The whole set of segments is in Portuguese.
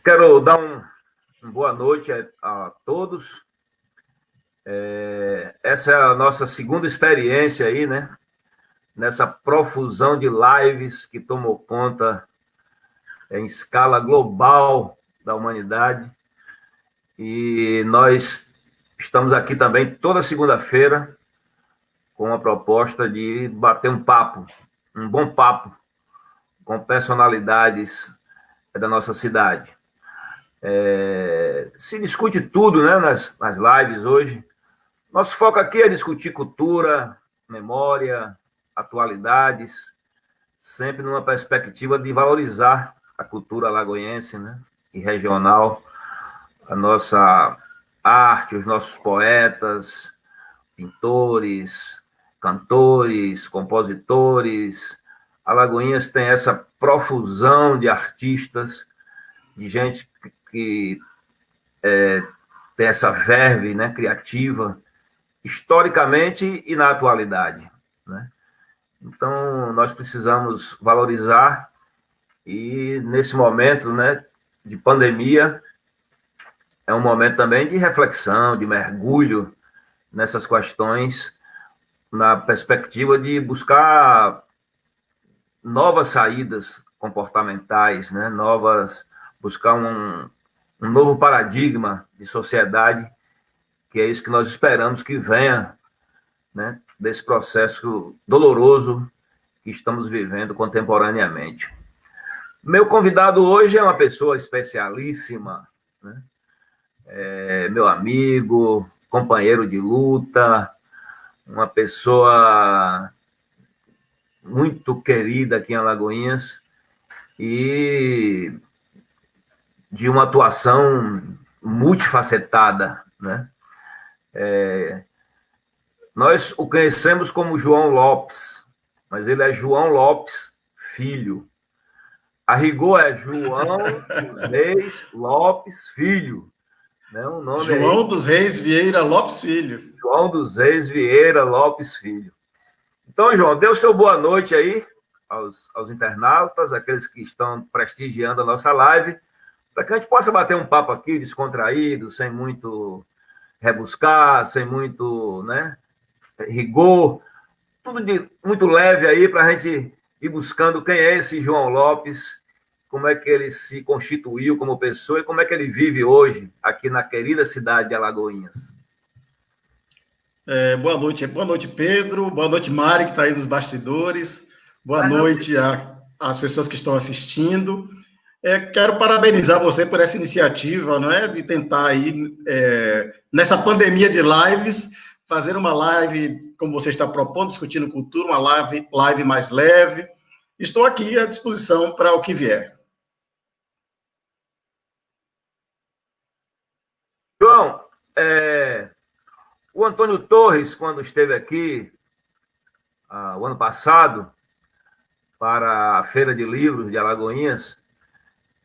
Quero dar uma boa noite a todos. Essa é a nossa segunda experiência aí, né? Nessa profusão de lives que tomou conta em escala global da humanidade. E nós estamos aqui também toda segunda-feira com a proposta de bater um papo, um bom papo, com personalidades da nossa cidade. Se discute tudo, né, nas lives hoje. Nosso foco aqui é discutir cultura, memória, atualidades, sempre numa perspectiva de valorizar a cultura alagoense, né, e regional, a nossa arte, os nossos poetas, pintores, cantores, compositores. Alagoinhas tem essa profusão de artistas, de gente que tem essa verve, né, criativa, historicamente e na atualidade, né? Então, nós precisamos valorizar e, nesse momento, né, de pandemia, é um momento também de reflexão, de mergulho nessas questões, na perspectiva de buscar novas saídas comportamentais, né, buscar um novo paradigma de sociedade, que é isso que nós esperamos que venha, né, desse processo doloroso que estamos vivendo contemporaneamente. Meu convidado hoje é uma pessoa especialíssima, né? Meu amigo, companheiro de luta, uma pessoa muito querida aqui em Alagoinhas e de uma atuação multifacetada, né? Nós o conhecemos como João Lopes, mas ele é João Lopes Filho. A rigor é João dos Reis Lopes Filho. Né? O nome João dos Reis Vieira Lopes Filho. João dos Reis Vieira Lopes Filho. Então, João, dê o seu boa noite aí aos internautas, aqueles que estão prestigiando a nossa live, para que a gente possa bater um papo aqui descontraído, sem muito rebuscar, sem muito, né, rigor, tudo muito leve aí para a gente ir buscando quem é esse João Lopes, como é que ele se constituiu como pessoa e como é que ele vive hoje aqui na querida cidade de Alagoinhas. Boa noite, Pedro. Boa noite, Mari, que está aí nos bastidores. Boa noite às pessoas que estão assistindo. Quero parabenizar você por essa iniciativa, não é, de tentar aí, nessa pandemia de lives, fazer uma live, como você está propondo, discutindo cultura, uma live mais leve. Estou aqui à disposição para o que vier. João, o Antônio Torres, quando esteve aqui o ano passado, para a Feira de Livros de Alagoinhas,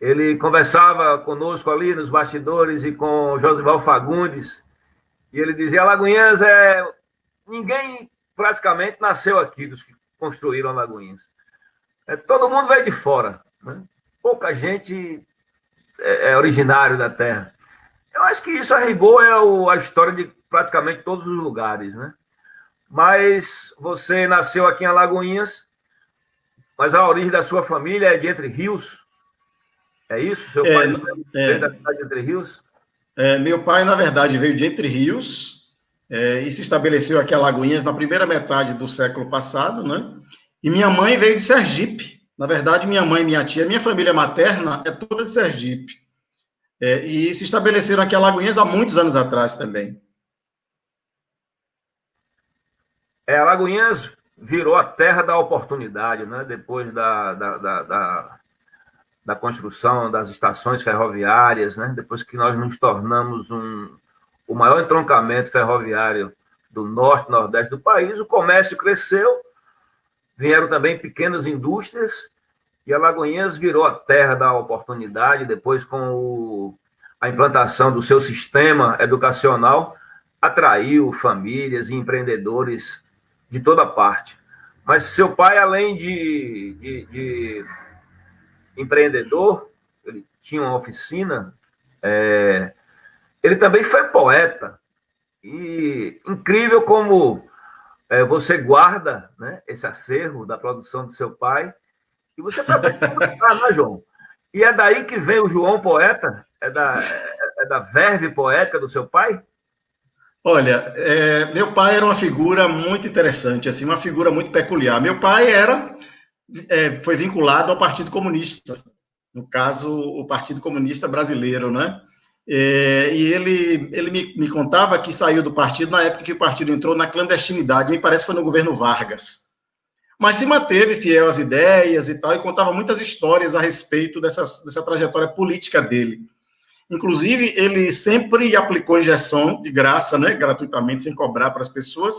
ele conversava conosco ali nos bastidores e com Josival Fagundes, e ele dizia: Alagoinhas ninguém praticamente nasceu aqui, dos que construíram Alagoinhas. Todo mundo veio de fora, né? Pouca gente é originário da terra. Eu acho que isso, a rigor, é a história de praticamente todos os lugares, né? Mas você nasceu aqui em Alagoinhas, mas a origem da sua família é de Entre Rios. É isso? Seu pai veio da cidade de Entre Rios? Meu pai, na verdade, veio de Entre Rios e se estabeleceu aqui em Alagoinhas na primeira metade do século passado, né? E minha mãe veio de Sergipe. Na verdade, minha mãe, minha tia, minha família materna é toda de Sergipe. E se estabeleceram aqui em Alagoinhas há muitos anos atrás também. Alagoinhas virou a terra da oportunidade, né? Depois da construção das estações ferroviárias, né? Depois que nós nos tornamos o maior entroncamento ferroviário do norte e nordeste do país, o comércio cresceu, vieram também pequenas indústrias, e Alagoinhas virou a terra da oportunidade, depois com a implantação do seu sistema educacional atraiu famílias e empreendedores de toda parte. Mas seu pai, além de empreendedor, ele tinha uma oficina, ele também foi poeta. E incrível como você guarda, né, esse acervo da produção do seu pai, e você também publicar, né, João? E é daí que vem o João Poeta? É da verve poética do seu pai? Olha, meu pai era uma figura muito interessante, assim, uma figura muito peculiar. Meu pai foi vinculado ao Partido Comunista, no caso, o Partido Comunista Brasileiro, né? E ele me contava que saiu do partido na época que o partido entrou na clandestinidade, me parece que foi no governo Vargas. Mas se manteve fiel às ideias e tal, e contava muitas histórias a respeito dessa trajetória política dele. Inclusive, ele sempre aplicou injeção de graça, né, gratuitamente, sem cobrar para as pessoas,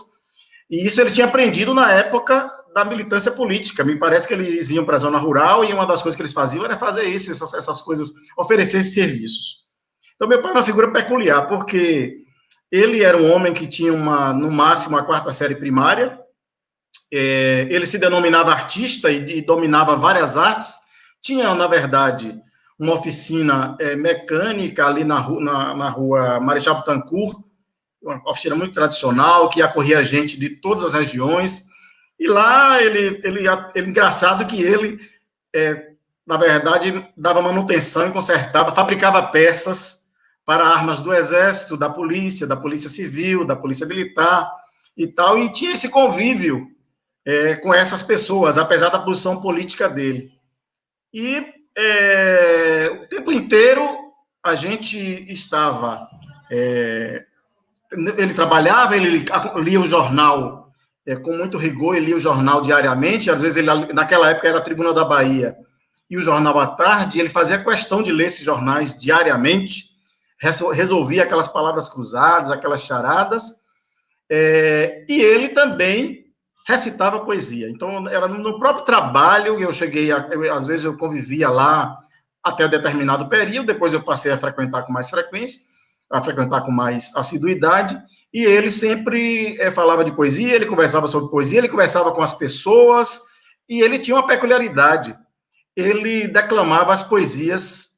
e isso ele tinha aprendido na época da militância política. Me parece que eles iam para a zona rural e uma das coisas que eles faziam era fazer isso, essas coisas, oferecer esses serviços. Então, meu pai era uma figura peculiar, porque ele era um homem que tinha, no máximo, a quarta série primária, ele se denominava artista e dominava várias artes, tinha, na verdade, uma oficina mecânica ali na rua Marechal Bittencourt, uma oficina muito tradicional, que acorria gente de todas as regiões, e lá engraçado que ele, na verdade, dava manutenção e consertava, fabricava peças para armas do Exército, da Polícia Civil, da Polícia Militar e tal, e tinha esse convívio com essas pessoas, apesar da posição política dele. E o tempo inteiro a gente estava... ele trabalhava, ele lia o jornal com muito rigor, ele lia o jornal diariamente, às vezes naquela época era a Tribuna da Bahia, e o Jornal à Tarde, ele fazia questão de ler esses jornais diariamente, resolvia aquelas palavras cruzadas, aquelas charadas, e ele também recitava poesia. Então, era no próprio trabalho, às vezes eu convivia lá até determinado período, depois eu passei a frequentar com mais frequência, a frequentar com mais assiduidade, e ele sempre falava de poesia, ele conversava sobre poesia, ele conversava com as pessoas, e ele tinha uma peculiaridade. Ele declamava as poesias,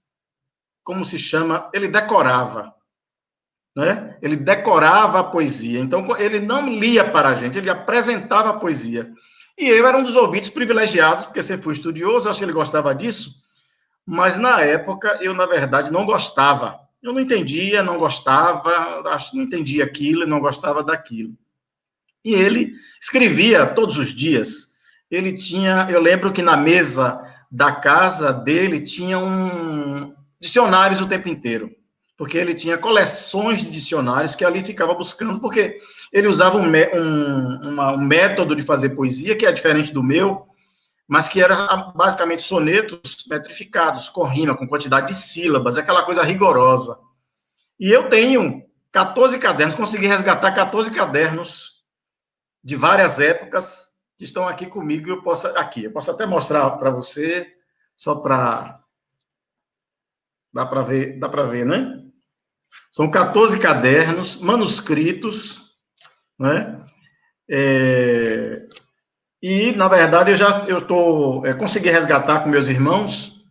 como se chama, ele decorava, né? Ele decorava a poesia. Então, ele não lia para a gente, ele apresentava a poesia. E eu era um dos ouvintes privilegiados, porque sempre fui estudioso, acho que ele gostava disso, mas na época eu, na verdade, não gostava. Eu não entendia, não gostava, não entendia aquilo, não gostava daquilo. E ele escrevia todos os dias. Eu lembro que na mesa da casa dele tinha dicionários o tempo inteiro, porque ele tinha coleções de dicionários que ali ficava buscando, porque ele usava um método de fazer poesia que é diferente do meu, mas que era basicamente sonetos metrificados, com rima, com quantidade de sílabas, aquela coisa rigorosa. E eu tenho 14 cadernos, consegui resgatar 14 cadernos de várias épocas que estão aqui comigo, eu posso até mostrar para você, só para... Dá para ver, né? São 14 cadernos, manuscritos, né? E, na verdade, consegui resgatar com meus irmãos.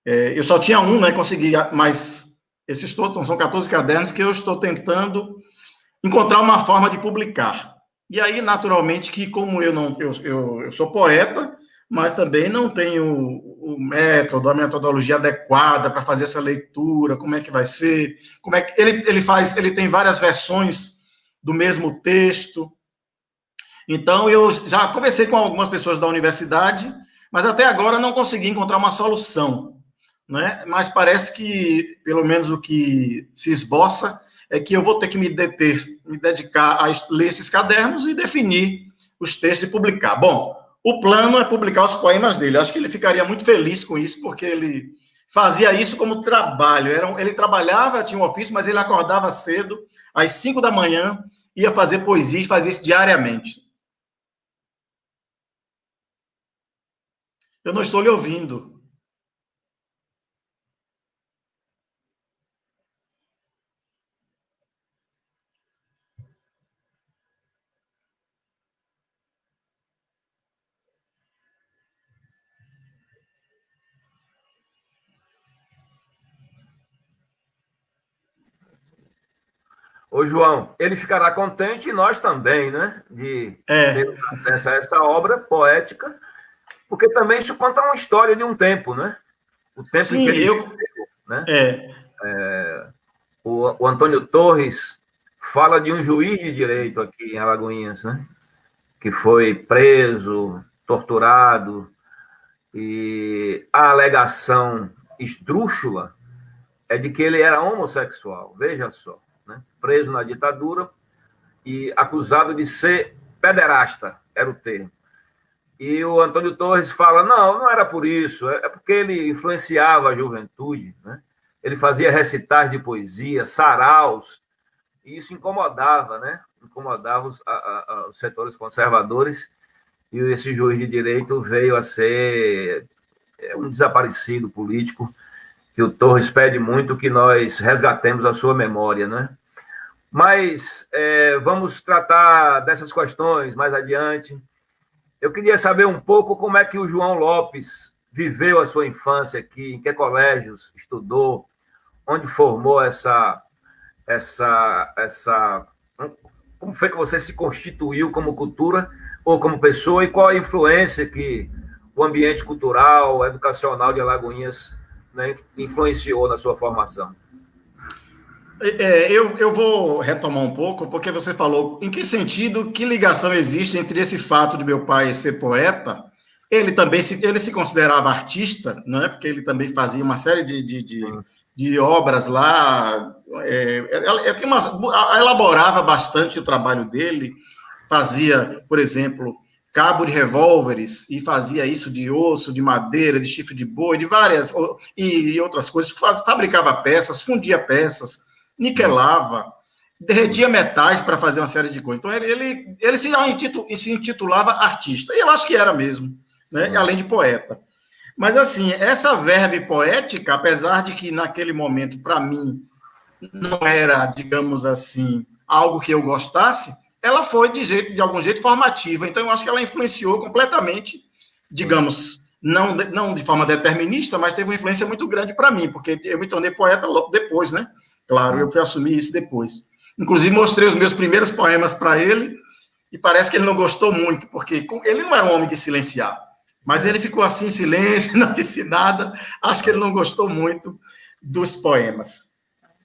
Eu só tinha um, né? Consegui, mas esses todos são 14 cadernos que eu estou tentando encontrar uma forma de publicar. E aí, naturalmente, que como eu sou poeta, mas também não tenho a metodologia adequada para fazer essa leitura, como é que vai ser, como é que ele tem várias versões do mesmo texto. Então, eu já conversei com algumas pessoas da universidade, mas até agora não consegui encontrar uma solução, né? Mas parece que, pelo menos o que se esboça, é que eu vou ter que me dedicar a ler esses cadernos e definir os textos e publicar. Bom, o plano é publicar os poemas dele. Eu acho que ele ficaria muito feliz com isso, porque ele fazia isso como trabalho. Ele trabalhava, tinha um ofício, mas ele acordava cedo, às 5 da manhã, ia fazer poesia e fazia isso diariamente. Eu não estou lhe ouvindo. Ô, João, ele ficará contente e nós também, né? De ter acesso a essa obra poética, porque também isso conta uma história de um tempo, né? O tempo Sim, em que ele viveu, né? O Antônio Torres fala de um juiz de direito aqui em Alagoinhas, né? Que foi preso, torturado, e a alegação esdrúxula é de que ele era homossexual, veja só, né? Preso na ditadura e acusado de ser pederasta, era o termo. E o Antônio Torres fala, não era por isso, é porque ele influenciava a juventude, né? Ele fazia recitais de poesia, saraus, e isso incomodava, né? Incomodava os setores conservadores, e esse juiz de direito veio a ser um desaparecido político, que o Torres pede muito que nós resgatemos a sua memória, né? Mas vamos tratar dessas questões mais adiante. Eu queria saber um pouco como é que o João Lopes viveu a sua infância aqui, em que colégios estudou, onde formou como foi que você se constituiu como cultura ou como pessoa e qual a influência que o ambiente cultural, educacional de Alagoinhas, né, influenciou na sua formação? Eu vou retomar um pouco, porque você falou em que sentido, que ligação existe entre esse fato de meu pai ser poeta, ele também ele se considerava artista, não é? Porque ele também fazia uma série de obras lá, elaborava bastante o trabalho dele, fazia, por exemplo, cabo de revólveres, e fazia isso de osso, de madeira, de chifre de boi, de várias, e outras coisas, fabricava peças, fundia peças, niquelava, derretia metais para fazer uma série de coisas. Então, ele se intitulava artista, e eu acho que era mesmo, né? Além de poeta. Mas, assim, essa verve poética, apesar de que naquele momento, para mim, não era, digamos assim, algo que eu gostasse, ela foi, de algum jeito, formativa. Então, eu acho que ela influenciou completamente, digamos, não de forma determinista, mas teve uma influência muito grande para mim, porque eu me tornei poeta logo depois, né? Claro, eu fui assumir isso depois. Inclusive, mostrei os meus primeiros poemas para ele, e parece que ele não gostou muito, porque ele não era um homem de silenciar, mas ele ficou assim em silêncio, não disse nada. Acho que ele não gostou muito dos poemas.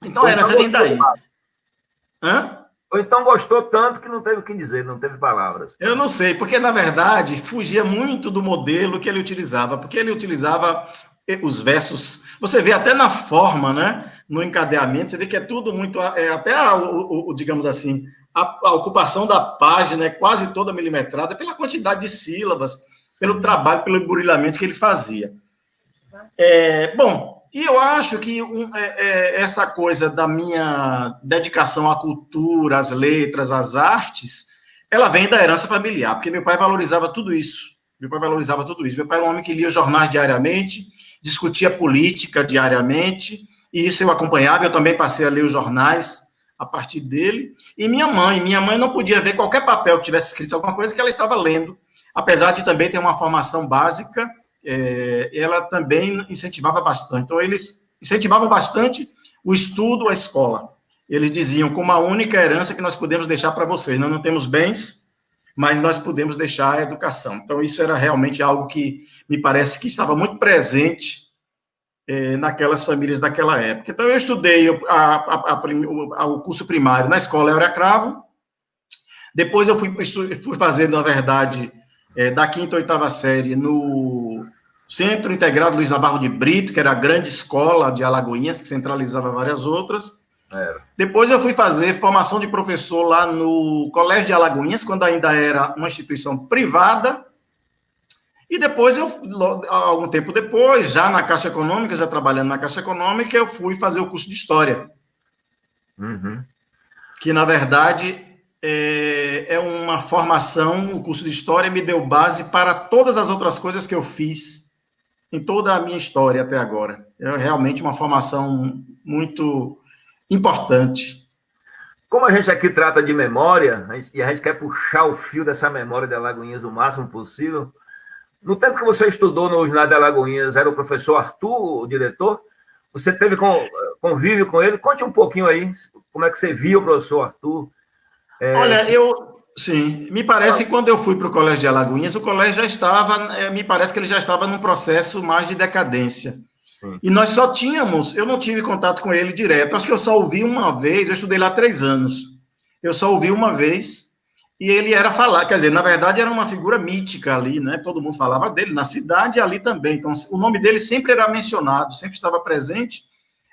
Então, você vem daí. Ou então gostou tanto que não teve o que dizer, não teve palavras. Eu não sei, porque, na verdade, fugia muito do modelo que ele utilizava, porque ele utilizava os versos, você vê até na forma, né? No encadeamento, você vê que é tudo muito, até digamos assim, a ocupação da página é quase toda milimetrada pela quantidade de sílabas, pelo trabalho, pelo emburilhamento que ele fazia. Bom, e eu acho que essa coisa da minha dedicação à cultura, às letras, às artes, ela vem da herança familiar, porque meu pai valorizava tudo isso. Meu pai era um homem que lia jornais diariamente, discutia política diariamente, e isso eu acompanhava. Eu também passei a ler os jornais a partir dele. E minha mãe não podia ver qualquer papel que tivesse escrito alguma coisa que ela estava lendo, apesar de também ter uma formação básica. Ela também incentivava bastante. Então, eles incentivavam bastante o estudo, a escola. Eles diziam, como a única herança que nós podemos deixar para vocês, nós não temos bens, mas nós podemos deixar a educação. Então, isso era realmente algo que me parece que estava muito presente naquelas famílias daquela época. Então, eu estudei o curso primário na escola Eurea Cravo. Depois eu fui fazer, na verdade, da 5ª à 8ª série no Centro Integrado Luiz Navarro de Brito, que era a grande escola de Alagoinhas, que centralizava várias outras. Depois eu fui fazer formação de professor lá no Colégio de Alagoinhas, quando ainda era uma instituição privada. E depois, algum tempo depois, já na Caixa Econômica, já trabalhando na Caixa Econômica, eu fui fazer o curso de História. Que, na verdade, é uma formação, o curso de História me deu base para todas as outras coisas que eu fiz em toda a minha história até agora. É realmente uma formação muito importante. Como a gente aqui trata de memória, e a gente quer puxar o fio dessa memória de Alagoinhas o máximo possível, no tempo que você estudou no ginásio de Alagoinhas, era o professor Arthur, o diretor? Você teve convívio com ele? Conte um pouquinho aí, Como é que você viu o professor Arthur? Olha, sim, me parece que quando eu fui para o Colégio de Alagoinhas, o colégio já estava, me parece que ele já estava num processo mais de decadência. Sim. E nós só tínhamos, eu não tive contato com ele direto, acho que eu só ouvi uma vez, eu estudei lá 3 anos, eu só ouvi uma vez, e ele era falar, quer dizer, na verdade era uma figura mítica ali, né? Todo mundo falava dele, na cidade e ali também, então o nome dele sempre era mencionado, sempre estava presente,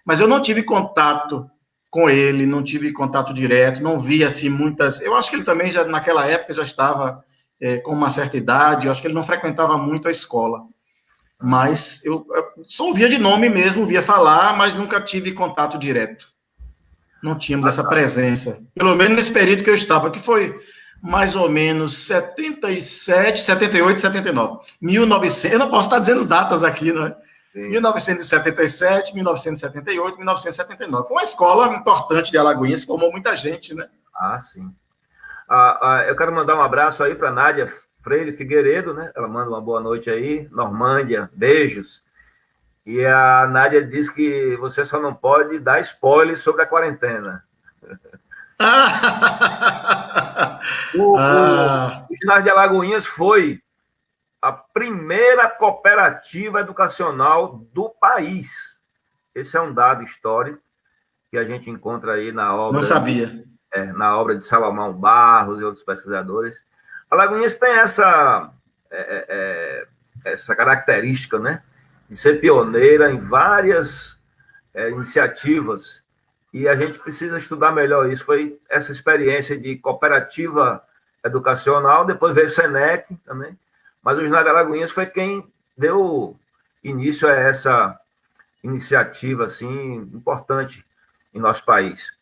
mas eu não tive contato com ele, não tive contato direto, não vi assim muitas. Eu acho que ele também já naquela época já estava com uma certa idade, eu acho que ele não frequentava muito a escola. Mas eu só ouvia de nome mesmo, via falar, mas nunca tive contato direto. Não tínhamos essa presença. Pelo menos nesse período que eu estava, que foi mais ou menos 77, 78, 79. 1900, eu não posso estar dizendo datas aqui, não é? Sim. 1977, 1978, 1979. Foi uma escola importante de Alagoinhas, formou muita gente, né? Sim. Eu quero mandar um abraço aí para Nádia Freire Figueiredo, né? Ela manda uma boa noite aí. Normândia, beijos. E a Nádia diz que você só não pode dar spoiler sobre a quarentena. O ginásio de Alagoinhas foi a primeira cooperativa educacional do país. Esse é um dado histórico que a gente encontra aí na obra. Não sabia. Na obra de Salomão Barros e outros pesquisadores. Alagoinhas tem essa característica, né, de ser pioneira em várias iniciativas, e a gente precisa estudar melhor isso. Foi essa experiência de cooperativa educacional, depois veio o SENEC também, mas o ginásio de Alagoinhas foi quem deu início a essa iniciativa assim, importante em nosso país.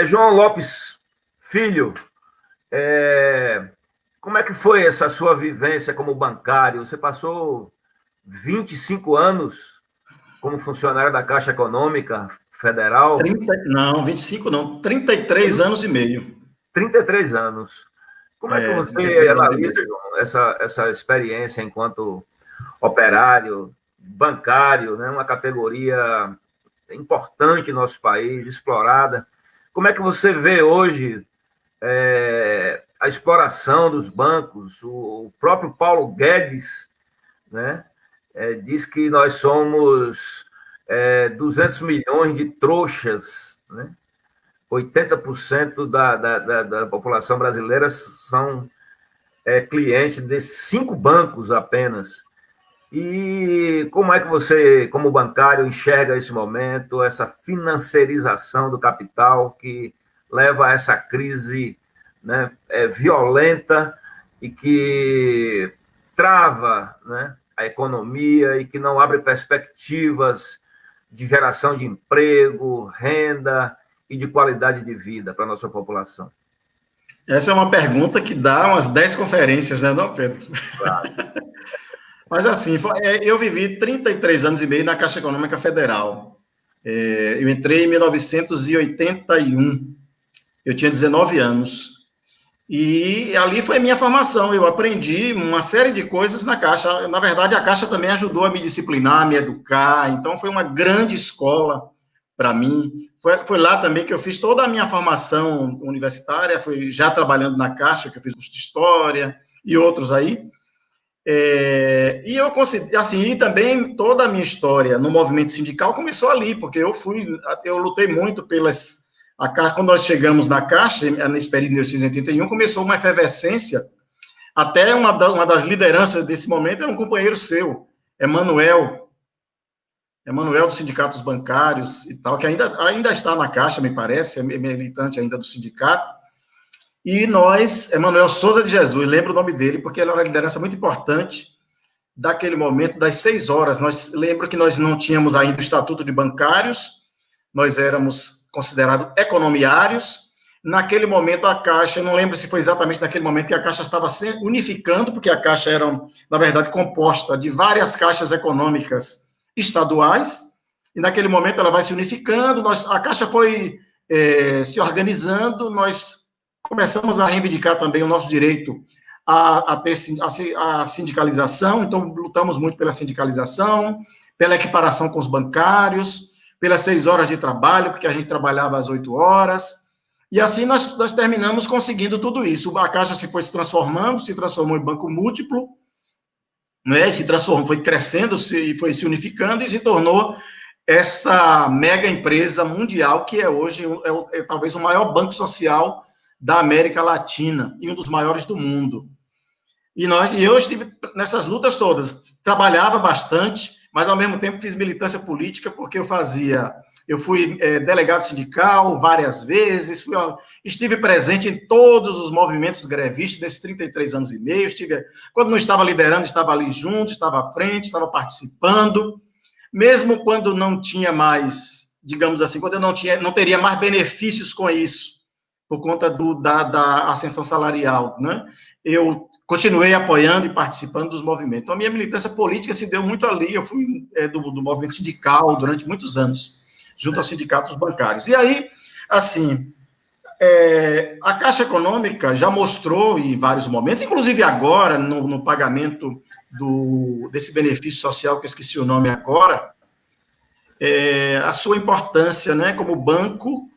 João Lopes Filho, como é que foi essa sua vivência como bancário? Você passou 25 anos como funcionário da Caixa Econômica Federal? 25 não, 33 anos e meio. 33 anos. Como é que você analisa, João, essa experiência enquanto operário, bancário, né, uma categoria importante no nosso país, explorada? Como é que você vê hoje a exploração dos bancos? O próprio Paulo Guedes, né, diz que nós somos 200 milhões de trouxas, né? 80% da população brasileira são clientes de 5 bancos apenas. E como é que você, como bancário, enxerga esse momento, essa financiarização do capital que leva a essa crise, né, violenta e que trava, né, a economia e que não abre perspectivas de geração de emprego, renda e de qualidade de vida para a nossa população? Essa é uma pergunta que dá umas 10 conferências, né, não, Pedro? Claro. Mas assim, eu vivi 33 anos e meio na Caixa Econômica Federal. Eu entrei em 1981. Eu tinha 19 anos. E ali foi a minha formação. Eu aprendi uma série de coisas na Caixa. Na verdade, a Caixa também ajudou a me disciplinar, a me educar. Então, foi uma grande escola para mim. Foi lá também que eu fiz toda a minha formação universitária. Foi já trabalhando na Caixa, que eu fiz curso de História e outros aí. E eu consegui, assim, e também toda a minha história no movimento sindical começou ali, porque eu lutei muito quando nós chegamos na Caixa, nesse período de 1981, começou uma efervescência, até uma das lideranças desse momento era um companheiro seu, Emanuel dos sindicatos bancários e tal, que ainda está na Caixa, me parece, é militante ainda do sindicato. E nós, Emanuel Souza de Jesus, lembro o nome dele, porque ele era uma liderança muito importante daquele momento, das 6 horas. Lembro que nós não tínhamos ainda o Estatuto de Bancários, nós éramos considerados economiários. Naquele momento, a Caixa, eu não lembro se foi exatamente naquele momento que a Caixa estava se unificando, porque a Caixa era, na verdade, composta de várias caixas econômicas estaduais, e naquele momento ela vai se unificando, a Caixa foi se organizando, nós começamos a reivindicar também o nosso direito a sindicalização, então lutamos muito pela sindicalização, pela equiparação com os bancários, pelas 6 horas de trabalho, porque a gente trabalhava às 8 horas, e assim nós terminamos conseguindo tudo isso. A Caixa se foi se transformando, se transformou em banco múltiplo, né? Se transformou, foi crescendo, foi se unificando e se tornou essa mega empresa mundial que é hoje talvez o maior banco social da América Latina e um dos maiores do mundo. E eu estive nessas lutas todas, trabalhava bastante, mas ao mesmo tempo fiz militância política, porque eu fui delegado sindical várias vezes, estive presente em todos os movimentos grevistas desses 33 anos e meio, quando não estava liderando, estava ali junto, estava à frente, estava participando, mesmo quando não tinha mais, digamos assim, quando eu não teria mais benefícios com isso, por conta da ascensão salarial, né? Eu continuei apoiando e participando dos movimentos. Então, a minha militância política se deu muito ali. Eu fui do movimento sindical durante muitos anos, junto aos sindicatos bancários. E aí, assim, a Caixa Econômica já mostrou em vários momentos, inclusive agora, no pagamento desse benefício social, que eu esqueci o nome agora, a sua importância, né, como banco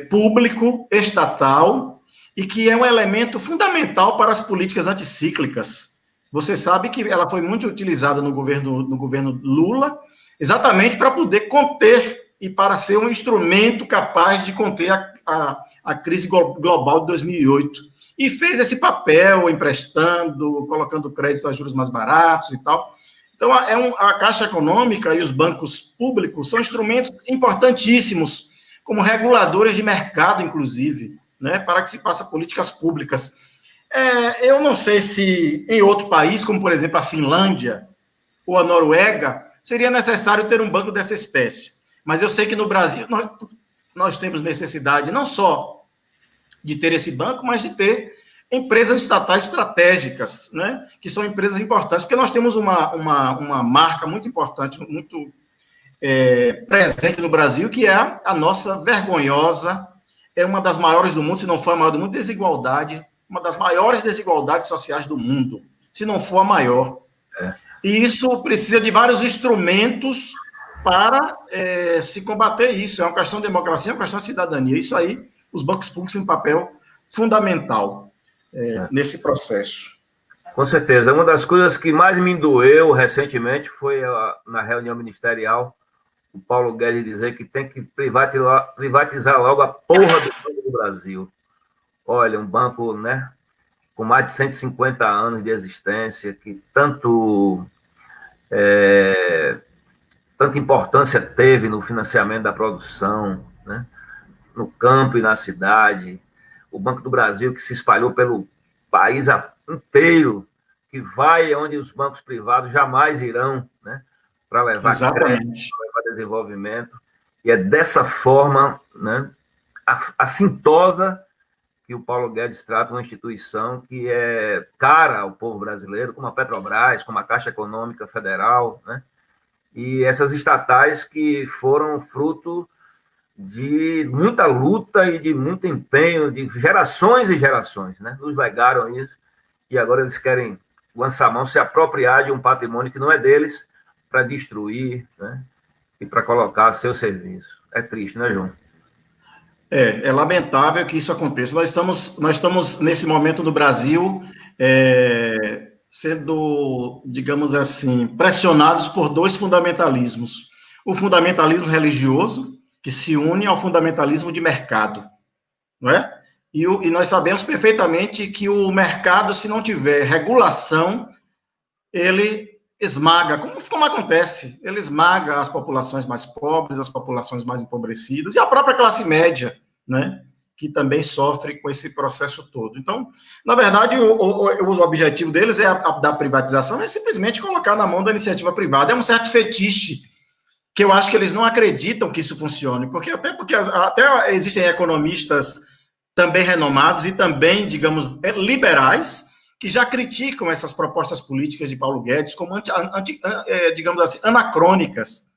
público, estatal, e que é um elemento fundamental para as políticas anticíclicas. Você sabe que ela foi muito utilizada no governo Lula, exatamente para poder conter e para ser um instrumento capaz de conter a crise global de 2008. E fez esse papel, emprestando, colocando crédito a juros mais baratos e tal. Então, a Caixa Econômica e os bancos públicos são instrumentos importantíssimos, como reguladores de mercado, inclusive, né, para que se faça políticas públicas. Eu não sei se em outro país, como, por exemplo, a Finlândia ou a Noruega, seria necessário ter um banco dessa espécie. Mas eu sei que no Brasil nós temos necessidade não só de ter esse banco, mas de ter empresas estatais estratégicas, né, que são empresas importantes, porque nós temos uma marca muito importante, muito presente no Brasil, que é a nossa vergonhosa, uma das maiores do mundo, se não for a maior do mundo, desigualdade, uma das maiores desigualdades sociais do mundo, se não for a maior. E isso precisa de vários instrumentos para se combater isso. É uma questão de democracia, é uma questão de cidadania. Isso aí, os bancos públicos têm um papel fundamental nesse processo. Com certeza. Uma das coisas que mais me doeu recentemente foi na reunião ministerial, o Paulo Guedes dizer que tem que privatizar logo a porra do Banco do Brasil. Olha, um banco, né, com mais de 150 anos de existência, que tanta importância teve no financiamento da produção, né, no campo e na cidade. O Banco do Brasil, que se espalhou pelo país inteiro, que vai onde os bancos privados jamais irão, né, para levar crédito, para levar desenvolvimento. E é dessa forma, né, assintosa, que o Paulo Guedes trata uma instituição que é cara ao povo brasileiro, como a Petrobras, como a Caixa Econômica Federal, né? E essas estatais que foram fruto de muita luta e de muito empenho de gerações e gerações, né? Nos legaram isso, e agora eles querem lançar a mão, se apropriar de um patrimônio que não é deles, para destruir, né, e para colocar a seu serviço. É triste, né, João? É lamentável que isso aconteça. Nós estamos nesse momento no Brasil, sendo, digamos assim, pressionados por dois fundamentalismos. O fundamentalismo religioso, que se une ao fundamentalismo de mercado, não é? E nós sabemos perfeitamente que o mercado, se não tiver regulação, ele esmaga, como acontece, ele esmaga as populações mais pobres, as populações mais empobrecidas, e a própria classe média, né, que também sofre com esse processo todo. Então, na verdade, o objetivo deles da privatização é simplesmente colocar na mão da iniciativa privada. É um certo fetiche, que eu acho que eles não acreditam que isso funcione, porque até existem economistas também renomados e também, digamos, liberais, que já criticam essas propostas políticas de Paulo Guedes como, digamos assim, anacrônicas.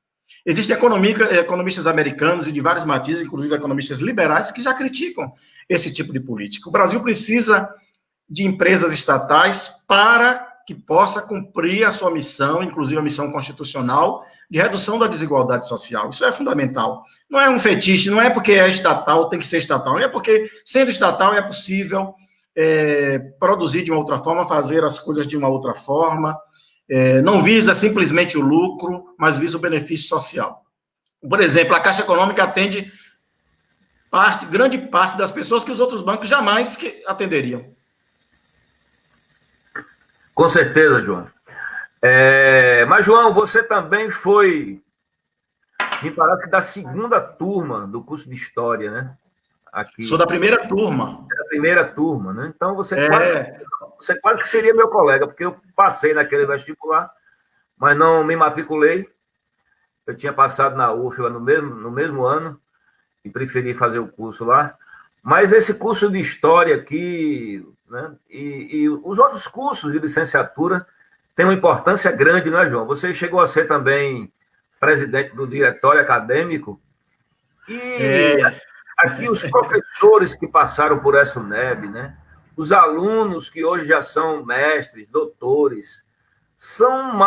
Existem economistas americanos e de vários matizes, inclusive economistas liberais, que já criticam esse tipo de política. O Brasil precisa de empresas estatais para que possa cumprir a sua missão, inclusive a missão constitucional, de redução da desigualdade social. Isso é fundamental. Não é um fetiche, não é porque é estatal, tem que ser estatal, é porque, sendo estatal, é possível produzir de uma outra forma, fazer as coisas de uma outra forma, não visa simplesmente o lucro, mas visa o benefício social. Por exemplo, a Caixa Econômica atende grande parte das pessoas que os outros bancos jamais atenderiam. Com certeza, João. Mas, João, você também foi, me parece que da segunda turma do curso de História, né? Aqui. Sou da primeira turma. Da primeira turma, né? Então, você quase que seria meu colega, porque eu passei naquele vestibular, mas não me matriculei. Eu tinha passado na UFBA no mesmo ano e preferi fazer o curso lá. Mas esse curso de História aqui, né? E os outros cursos de licenciatura têm uma importância grande, não é, João? Você chegou a ser também presidente do diretório acadêmico e aqui os professores que passaram por essa UNEB, né? Os alunos que hoje já são mestres, doutores, são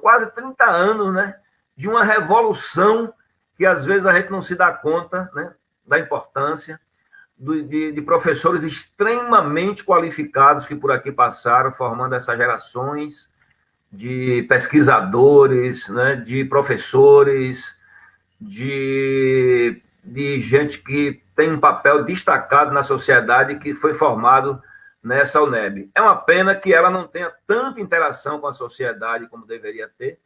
quase 30 anos, né? De uma revolução que às vezes a gente não se dá conta, né? Da importância de professores extremamente qualificados que por aqui passaram, formando essas gerações de pesquisadores, né? De professores, de gente que tem um papel destacado na sociedade, que foi formado nessa UNEB. É uma pena que ela não tenha tanta interação com a sociedade como deveria ter.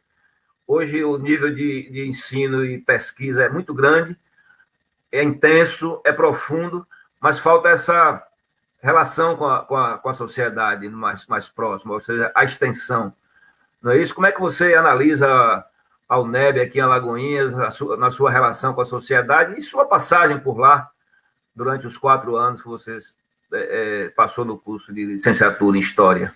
Hoje o nível de ensino e pesquisa é muito grande, é intenso, é profundo, mas falta essa relação com a sociedade mais próxima, ou seja, a extensão. Não é isso? Como é que você analisa a UNEB aqui em Alagoinhas, na sua relação com a sociedade e sua passagem por lá durante os 4 anos que você passou no curso de licenciatura em História?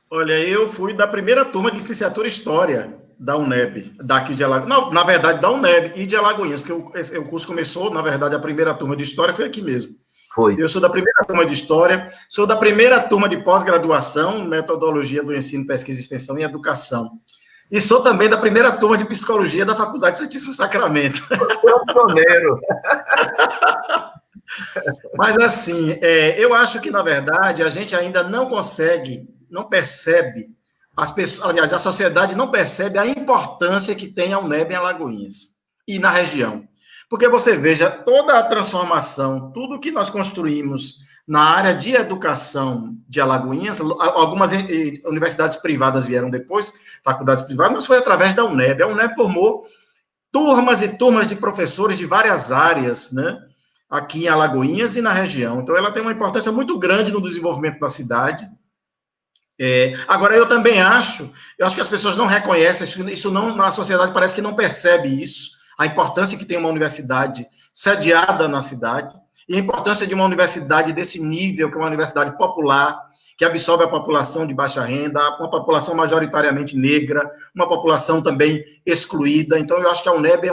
Olha, eu fui da primeira turma de licenciatura em História da UNEB, daqui de Alagoinhas. Não, na verdade, da UNEB e de Alagoinhas, porque o curso começou, na verdade, a primeira turma de História foi aqui mesmo. Foi. Eu sou da primeira turma de História, sou da primeira turma de pós-graduação, Metodologia do Ensino, Pesquisa, Extensão e Educação. E sou também da primeira turma de Psicologia da Faculdade Santíssimo Sacramento. Você é um pioneiro. Mas, assim, eu acho que, na verdade, a gente ainda não percebe, aliás, a sociedade não percebe a importância que tem a UNEB em Alagoinhas e na região. Porque você veja, toda a transformação, tudo que nós construímos na área de educação de Alagoinhas, algumas universidades privadas vieram depois, faculdades privadas, mas foi através da UNEB. A UNEB formou turmas e turmas de professores de várias áreas, né, aqui em Alagoinhas e na região. Então, ela tem uma importância muito grande no desenvolvimento da cidade. Agora, eu acho que as pessoas não reconhecem isso, a sociedade parece que não percebe isso, a importância que tem uma universidade sediada na cidade, e a importância de uma universidade desse nível, que é uma universidade popular, que absorve a população de baixa renda, uma população majoritariamente negra, uma população também excluída. Então, eu acho que a UNEB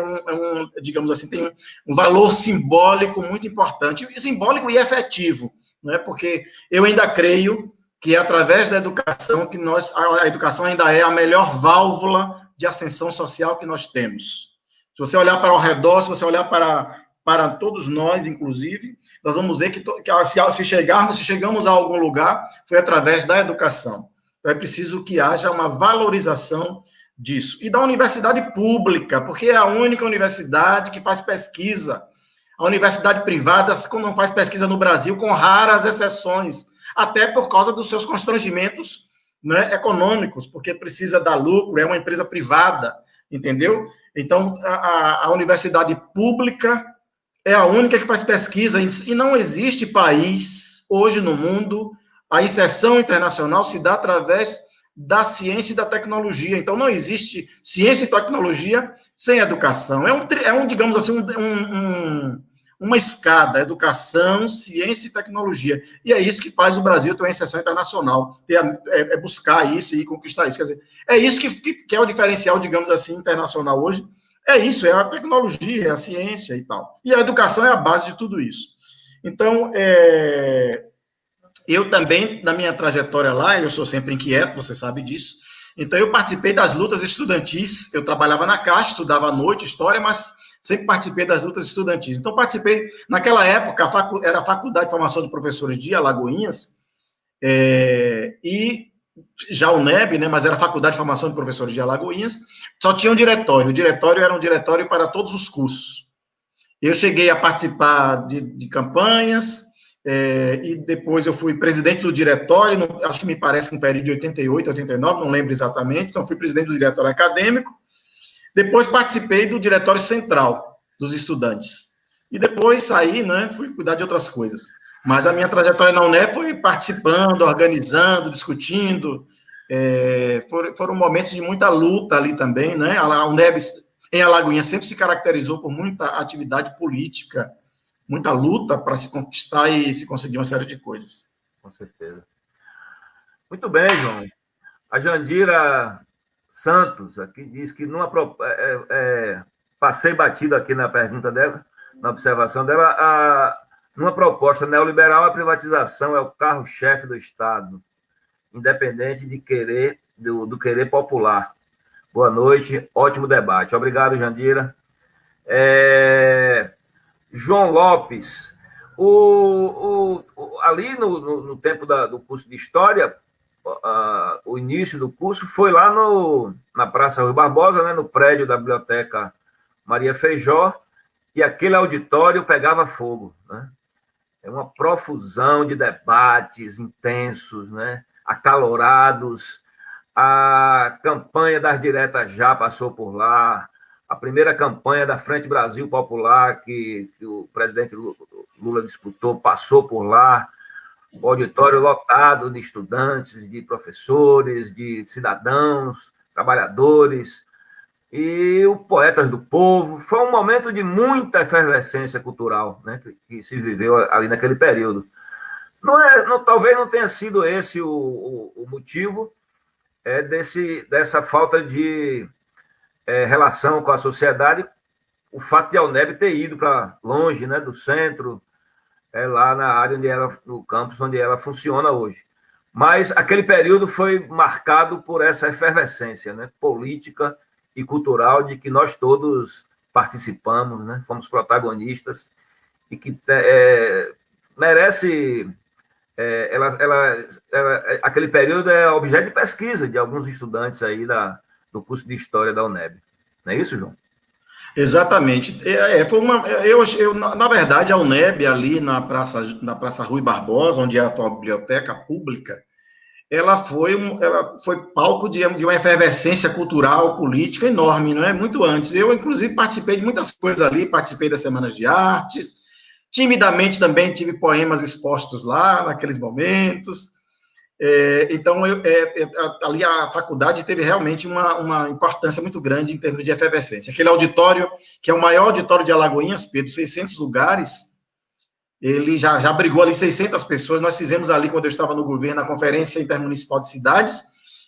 digamos assim, tem um valor simbólico muito importante, simbólico e efetivo, né? Porque eu ainda creio que é através da educação que a educação ainda é a melhor válvula de ascensão social que nós temos. Se você olhar para ao redor, se você olhar para todos nós, inclusive, nós vamos ver que se chegamos a algum lugar, foi através da educação. Então, é preciso que haja uma valorização disso. E da universidade pública, porque é a única universidade que faz pesquisa. A universidade privada não faz pesquisa no Brasil, com raras exceções, até por causa dos seus constrangimentos, né, econômicos, porque precisa dar lucro, é uma empresa privada, entendeu? Então, a universidade pública é a única que faz pesquisa, e não existe país, hoje no mundo, a inserção internacional se dá através da ciência e da tecnologia. Então, não existe ciência e tecnologia sem educação. Digamos assim, uma escada, educação, ciência e tecnologia. E é isso que faz o Brasil ter uma inserção internacional, buscar isso e conquistar isso. Quer dizer, é isso que é o diferencial, digamos assim, internacional hoje. É isso, é a tecnologia, é a ciência e tal. E a educação é a base de tudo isso. Então, eu também, na minha trajetória lá, eu sou sempre inquieto, você sabe disso, Então, eu participei das lutas estudantis, eu trabalhava na Caixa, estudava à noite, história, mas sempre participei das lutas estudantis. Então, participei, naquela época, era a Faculdade de Formação de Professores de Alagoinhas, e já o NEB, né, mas era a Faculdade de Formação de Professores de Alagoinhas, só tinha um diretório. O diretório era um diretório para todos os cursos. Eu cheguei a participar de campanhas, e depois eu fui presidente do diretório, acho que me parece que no período de 88, 89, não lembro exatamente, então fui presidente do diretório acadêmico. Depois participei do diretório central dos estudantes. E depois saí, né, fui cuidar de outras coisas. Mas a minha trajetória na UNEP foi participando, organizando, discutindo. Foram momentos de muita luta ali também, né? A UNEB em Alagoinhas sempre se caracterizou por muita atividade política, muita luta para se conquistar e se conseguir uma série de coisas. Com certeza. Muito bem, João. A Jandira Santos aqui diz que passei batido aqui na pergunta dela, na observação dela, numa proposta neoliberal, a privatização é o carro-chefe do Estado, independente de do querer popular. Boa noite, ótimo debate. Obrigado, Jandira. João Lopes, ali no tempo do curso de História, o início do curso foi lá na Praça Rui Barbosa, né, no prédio da Biblioteca Maria Feijó, e aquele auditório pegava fogo, né? É uma profusão de debates intensos, né, acalorados. A campanha das diretas já passou por lá, a primeira campanha da Frente Brasil Popular, que o presidente Lula disputou, passou por lá, o auditório lotado de estudantes, de professores, de cidadãos, trabalhadores, e o Poetas do Povo. Foi um momento de muita efervescência cultural, né, que se viveu ali naquele período. Talvez não tenha sido esse o motivo dessa falta de relação com a sociedade, o fato de a UNEB ter ido para longe, né, do centro, lá na área no campus onde ela funciona hoje. Mas aquele período foi marcado por essa efervescência, né, política e cultural, de que nós todos participamos, né, fomos protagonistas, e que merece... aquele período é objeto de pesquisa de alguns estudantes aí do curso de História da UNEB. Não é isso, João? Exatamente. Na verdade, a UNEB, ali na Praça Rui Barbosa, onde é a atual biblioteca pública, ela foi palco de uma efervescência cultural, política enorme, não é? Muito antes. Eu, inclusive, participei de muitas coisas ali, participei das Semanas de Artes, timidamente também tive poemas expostos lá, naqueles momentos. Então, ali a faculdade teve realmente uma importância muito grande em termos de efervescência. Aquele auditório, que é o maior auditório de Alagoinhas, Pedro, 600 lugares, ele já abrigou ali 600 pessoas. Nós fizemos ali, quando eu estava no governo, a Conferência Intermunicipal de Cidades,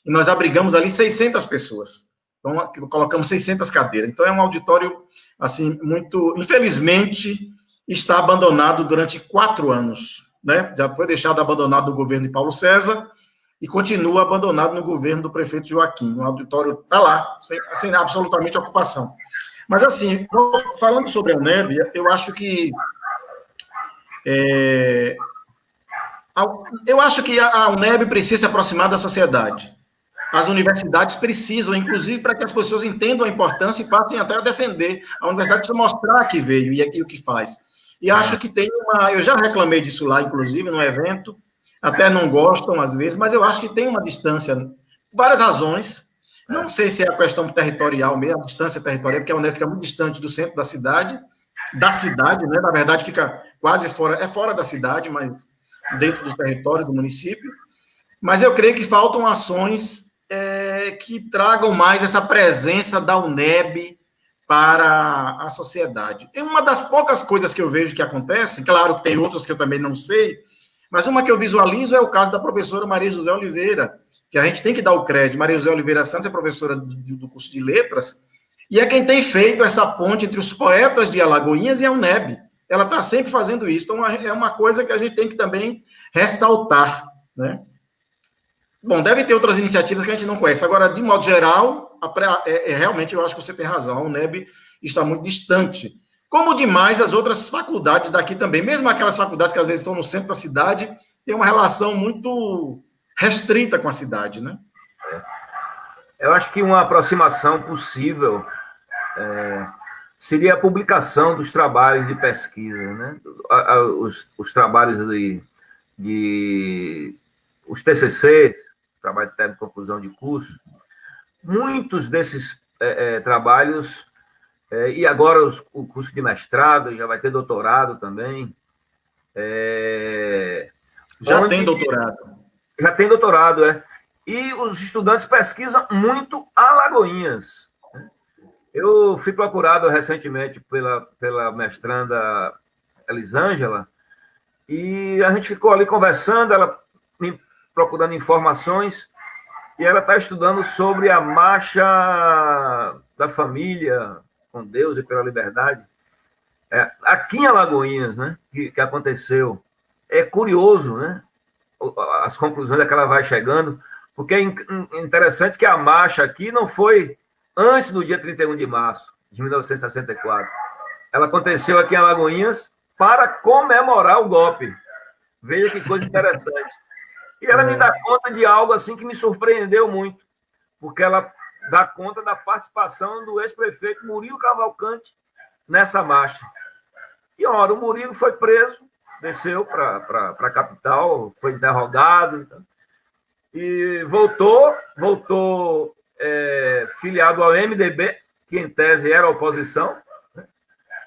e nós abrigamos ali 600 pessoas. Então, colocamos 600 cadeiras. Então, é um auditório, assim, muito... Infelizmente, está abandonado durante 4 anos, né? Já foi deixado abandonado no governo de Paulo César e continua abandonado no governo do prefeito Joaquim. O auditório está lá, sem absolutamente ocupação. Mas, assim, falando sobre a UNEB, eu acho que a UNEB precisa se aproximar da sociedade. As universidades precisam, inclusive, para que as pessoas entendam a importância e passem até a defender. A universidade precisa mostrar que veio e o que faz. E acho que tem eu já reclamei disso lá, inclusive, no evento, até não gostam, às vezes, mas eu acho que tem uma distância, por várias razões. Não sei se é a questão territorial mesmo, a distância territorial, porque a UNEB fica muito distante do centro da cidade, né? Na verdade, fica quase fora da cidade, mas dentro do território do município. Mas eu creio que faltam ações que tragam mais essa presença da UNEB para a sociedade. É uma das poucas coisas que eu vejo que acontecem, claro, tem outras que eu também não sei, mas uma que eu visualizo é o caso da professora Maria José Oliveira, que a gente tem que dar o crédito. Maria José Oliveira Santos é professora do curso de Letras, e é quem tem feito essa ponte entre os poetas de Alagoinhas e a UNEB. Ela está sempre fazendo isso, então é uma coisa que a gente tem que também ressaltar, né? Bom, deve ter outras iniciativas que a gente não conhece. Agora, de modo geral, realmente eu acho que você tem razão, a UNEB está muito distante. Como demais as outras faculdades daqui também, mesmo aquelas faculdades que às vezes estão no centro da cidade, tem uma relação muito restrita com a cidade, né? Eu acho que uma aproximação possível seria a publicação dos trabalhos de pesquisa, né? Os trabalhos os TCCs, trabalho de técnico de conclusão de curso, muitos desses trabalhos, e agora o curso de mestrado, já vai ter doutorado também. Já tem doutorado. Já tem doutorado, E os estudantes pesquisam muito Alagoinhas. Eu fui procurado recentemente pela mestranda Elisângela, e a gente ficou ali conversando, ela me procurando informações, e ela está estudando sobre a marcha da família com Deus e pela liberdade, aqui em Alagoinhas, né, que aconteceu. É curioso, né, as conclusões que ela vai chegando, porque é interessante que a marcha aqui não foi antes do dia 31 de março de 1964. Ela aconteceu aqui em Alagoinhas para comemorar o golpe. Veja que coisa interessante. E ela me dá conta de algo assim que me surpreendeu muito, porque ela dá conta da participação do ex-prefeito Murilo Cavalcante nessa marcha. E, ora, o Murilo foi preso, desceu para a capital, foi interrogado, e voltou filiado ao MDB, que em tese era oposição, né?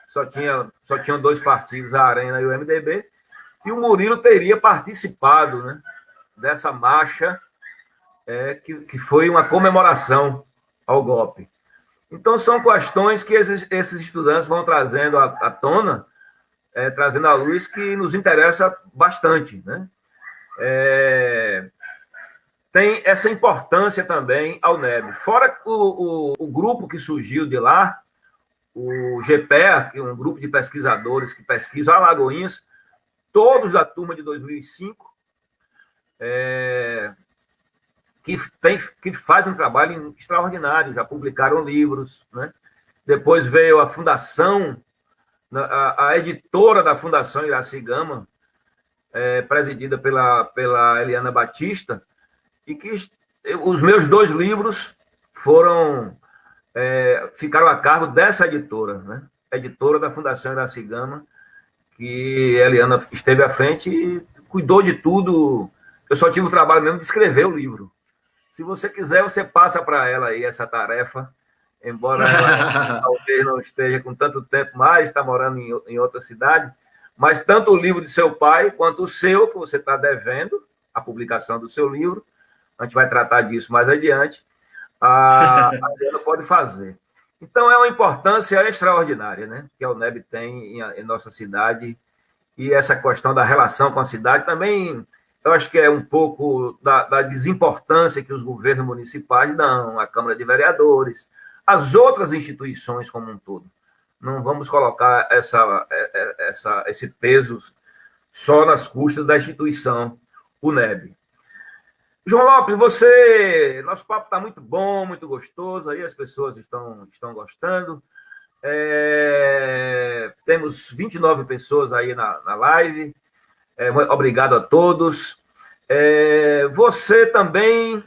Só tinham dois partidos, a Arena e o MDB, e o Murilo teria participado, né, dessa marcha, que foi uma comemoração ao golpe. Então, são questões que esses estudantes vão trazendo à tona, trazendo à luz, que nos interessa bastante, né? Tem essa importância também ao NEB. Fora o grupo que surgiu de lá, o GPEA, que é um grupo de pesquisadores que pesquisam Alagoinhas, todos da turma de 2005, que faz um trabalho extraordinário, já publicaram livros, né? Depois veio a fundação, a editora da Fundação Iraci Gama, presidida pela Eliana Batista, e que os meus 2 livros ficaram a cargo dessa editora, né? Editora da Fundação Iraci Gama, que a Eliana esteve à frente e cuidou de tudo. Eu só tive o trabalho mesmo de escrever o livro. Se você quiser, você passa para ela aí essa tarefa, embora ela talvez não esteja com tanto tempo mais, está morando em outra cidade, mas tanto o livro de seu pai quanto o seu, que você está devendo, a publicação do seu livro, a gente vai tratar disso mais adiante, a Adriana pode fazer. Então, é uma importância extraordinária, né, que a UNEB tem em nossa cidade, e essa questão da relação com a cidade também, eu acho que é um pouco da desimportância que os governos municipais dão, a Câmara de Vereadores, as outras instituições como um todo. Não vamos colocar esse peso só nas custas da instituição UNEB. João Lopes, nosso papo está muito bom, muito gostoso, aí as pessoas estão gostando. Temos 29 pessoas aí na live. Obrigado a todos. Você também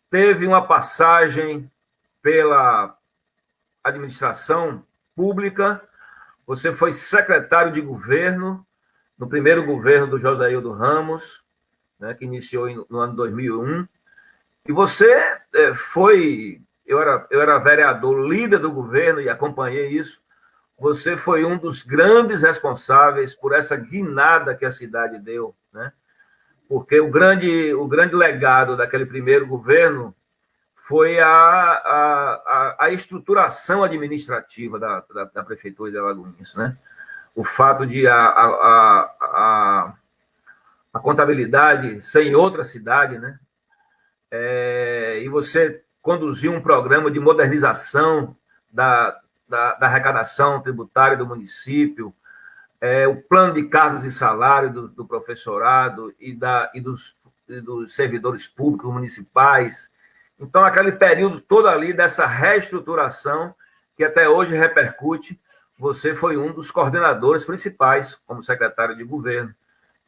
teve uma passagem pela administração pública. Você foi secretário de governo no primeiro governo do Joséildo Ramos, né, que iniciou no ano 2001. E você foi... Eu era vereador, líder do governo, e acompanhei isso. Você foi um dos grandes responsáveis por essa guinada que a cidade deu, né? Porque o grande legado daquele primeiro governo foi a estruturação administrativa da Prefeitura de Alagoinhas, né? O fato de a contabilidade ser em outra cidade, né? E você conduziu um programa de modernização da arrecadação tributária do município, o plano de cargos e salário do professorado e dos dos servidores públicos municipais. Então, aquele período todo ali dessa reestruturação, que até hoje repercute, você foi um dos coordenadores principais como secretário de governo.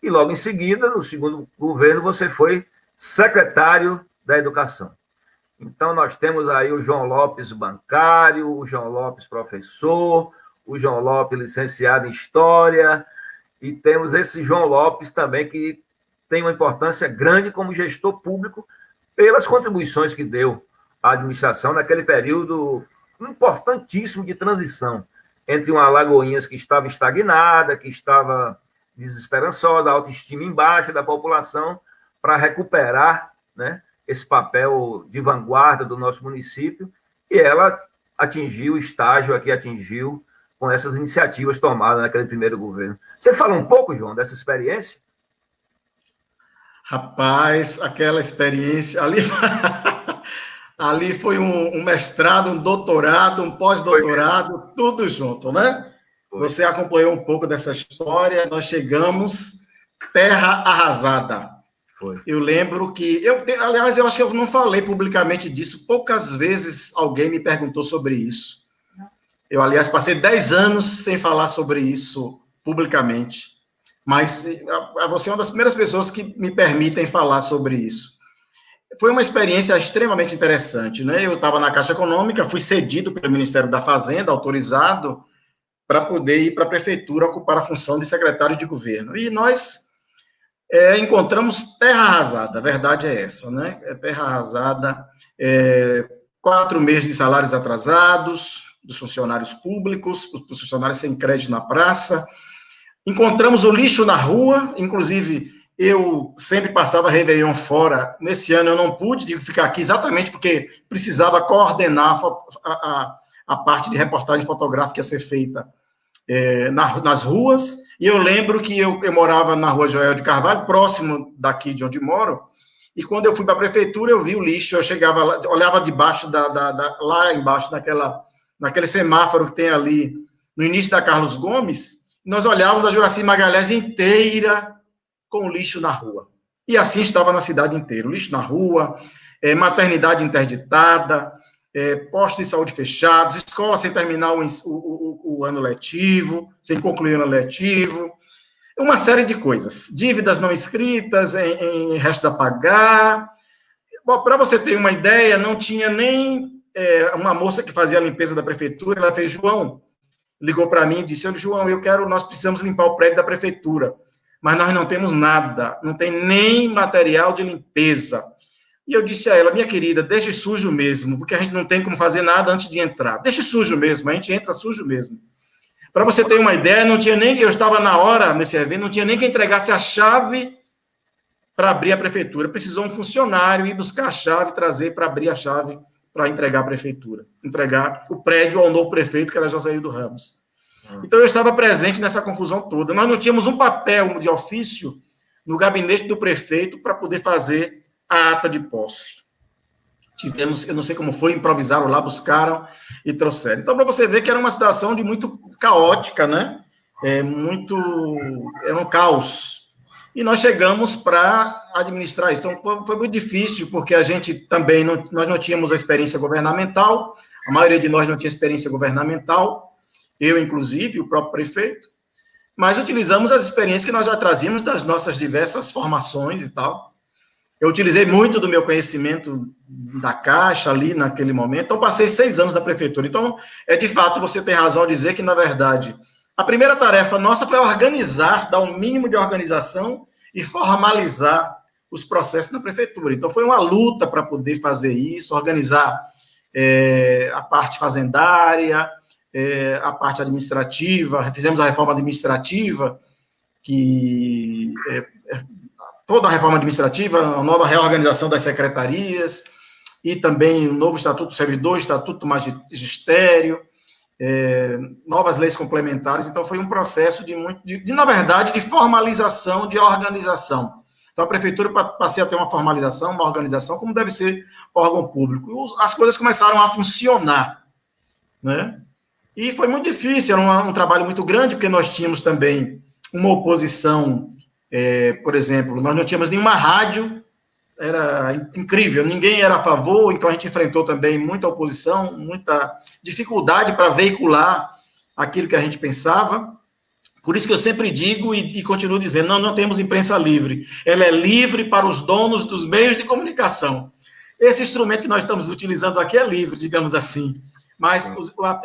E logo em seguida, no segundo governo, você foi secretário da Educação. Então, nós temos aí o João Lopes bancário, o João Lopes professor, o João Lopes licenciado em História, e temos esse João Lopes também, que tem uma importância grande como gestor público, pelas contribuições que deu à administração naquele período importantíssimo de transição entre uma Alagoinhas que estava estagnada, que estava desesperançosa, a autoestima em baixa da população, para recuperar, né, esse papel de vanguarda do nosso município, e ela atingiu o estágio a que atingiu com essas iniciativas tomadas naquele primeiro governo. Você fala um pouco, João, dessa experiência? Rapaz, aquela experiência ali, ali foi um mestrado, um doutorado, um pós-doutorado, tudo junto, né? Foi. Você acompanhou um pouco dessa história, nós chegamos terra arrasada. Foi. Eu lembro que, aliás, eu acho que eu não falei publicamente disso, poucas vezes alguém me perguntou sobre isso. Eu, aliás, passei 10 anos sem falar sobre isso publicamente, mas você é uma das primeiras pessoas que me permitem falar sobre isso. Foi uma experiência extremamente interessante, né? Eu estava na Caixa Econômica, fui cedido pelo Ministério da Fazenda, autorizado, para poder ir para a Prefeitura ocupar a função de secretário de governo. E nós encontramos terra arrasada, a verdade é essa, né? Terra arrasada, 4 meses de salários atrasados dos funcionários públicos, os funcionários sem crédito na praça. Encontramos o lixo na rua, inclusive eu sempre passava Réveillon fora. Nesse ano eu não pude ficar aqui exatamente porque precisava coordenar a parte de reportagem fotográfica que ia ser feita nas ruas. E eu lembro que eu morava na rua Joel de Carvalho, próximo daqui de onde moro, e quando eu fui para a prefeitura, eu vi o lixo, eu chegava lá, olhava debaixo lá embaixo, naquele semáforo que tem ali, no início da Carlos Gomes, nós olhávamos a Juraci Magalhães inteira com lixo na rua. E assim estava na cidade inteira, lixo na rua, maternidade interditada, postos de saúde fechados, escola sem terminar o ano letivo, sem concluir o ano letivo, uma série de coisas, dívidas não escritas, em resto a pagar. Para você ter uma ideia, não tinha nem uma moça que fazia a limpeza da prefeitura, ela fez, João, ligou para mim e disse, João, nós precisamos limpar o prédio da prefeitura, mas nós não temos nada, não tem nem material de limpeza. E eu disse a ela, minha querida, deixe sujo mesmo, porque a gente não tem como fazer nada antes de entrar. Deixe sujo mesmo, a gente entra sujo mesmo. Para você ter uma ideia, não tinha nem, eu estava na hora, nesse evento, não tinha nem que entregasse a chave para abrir a prefeitura. Precisou um funcionário ir buscar a chave, trazer para abrir a chave para entregar a prefeitura, entregar o prédio ao novo prefeito, que era Joséildo Ramos. Então, eu estava presente nessa confusão toda. Nós não tínhamos um papel de ofício no gabinete do prefeito para poder fazer a ata de posse. Tivemos, eu não sei como foi, improvisaram lá, buscaram e trouxeram. Então, para você ver que era uma situação de muito caótica, né? Era um caos. E nós chegamos para administrar isso. Então, foi muito difícil, porque a gente também, nós não tínhamos a experiência governamental, a maioria de nós não tinha experiência governamental, eu, inclusive, o próprio prefeito, mas utilizamos as experiências que nós já trazíamos das nossas diversas formações e tal. Eu utilizei muito do meu conhecimento da Caixa ali naquele momento. Então, passei 6 anos na prefeitura. Então, de fato, você tem razão ao dizer que, na verdade, a primeira tarefa nossa foi organizar, dar um mínimo de organização e formalizar os processos na prefeitura. Então, foi uma luta para poder fazer isso, organizar a parte fazendária, a parte administrativa. Fizemos a reforma administrativa, toda a reforma administrativa, a nova reorganização das secretarias, e também o novo Estatuto do Servidor, Estatuto do Magistério, novas leis complementares. Então, foi um processo na verdade, de formalização, de organização. Então, a prefeitura passei a ter uma formalização, uma organização, como deve ser órgão público. As coisas começaram a funcionar, né? E foi muito difícil, era um trabalho muito grande, porque nós tínhamos também uma oposição. Por exemplo, nós não tínhamos nenhuma rádio era incrível, ninguém era a favor, então a gente enfrentou também muita oposição, muita dificuldade para veicular aquilo que a gente pensava. Por isso que eu sempre digo e continuo dizendo, não temos imprensa livre. Ela é livre para os donos dos meios de comunicação. Esse instrumento que nós estamos utilizando aqui é livre, digamos assim. Mas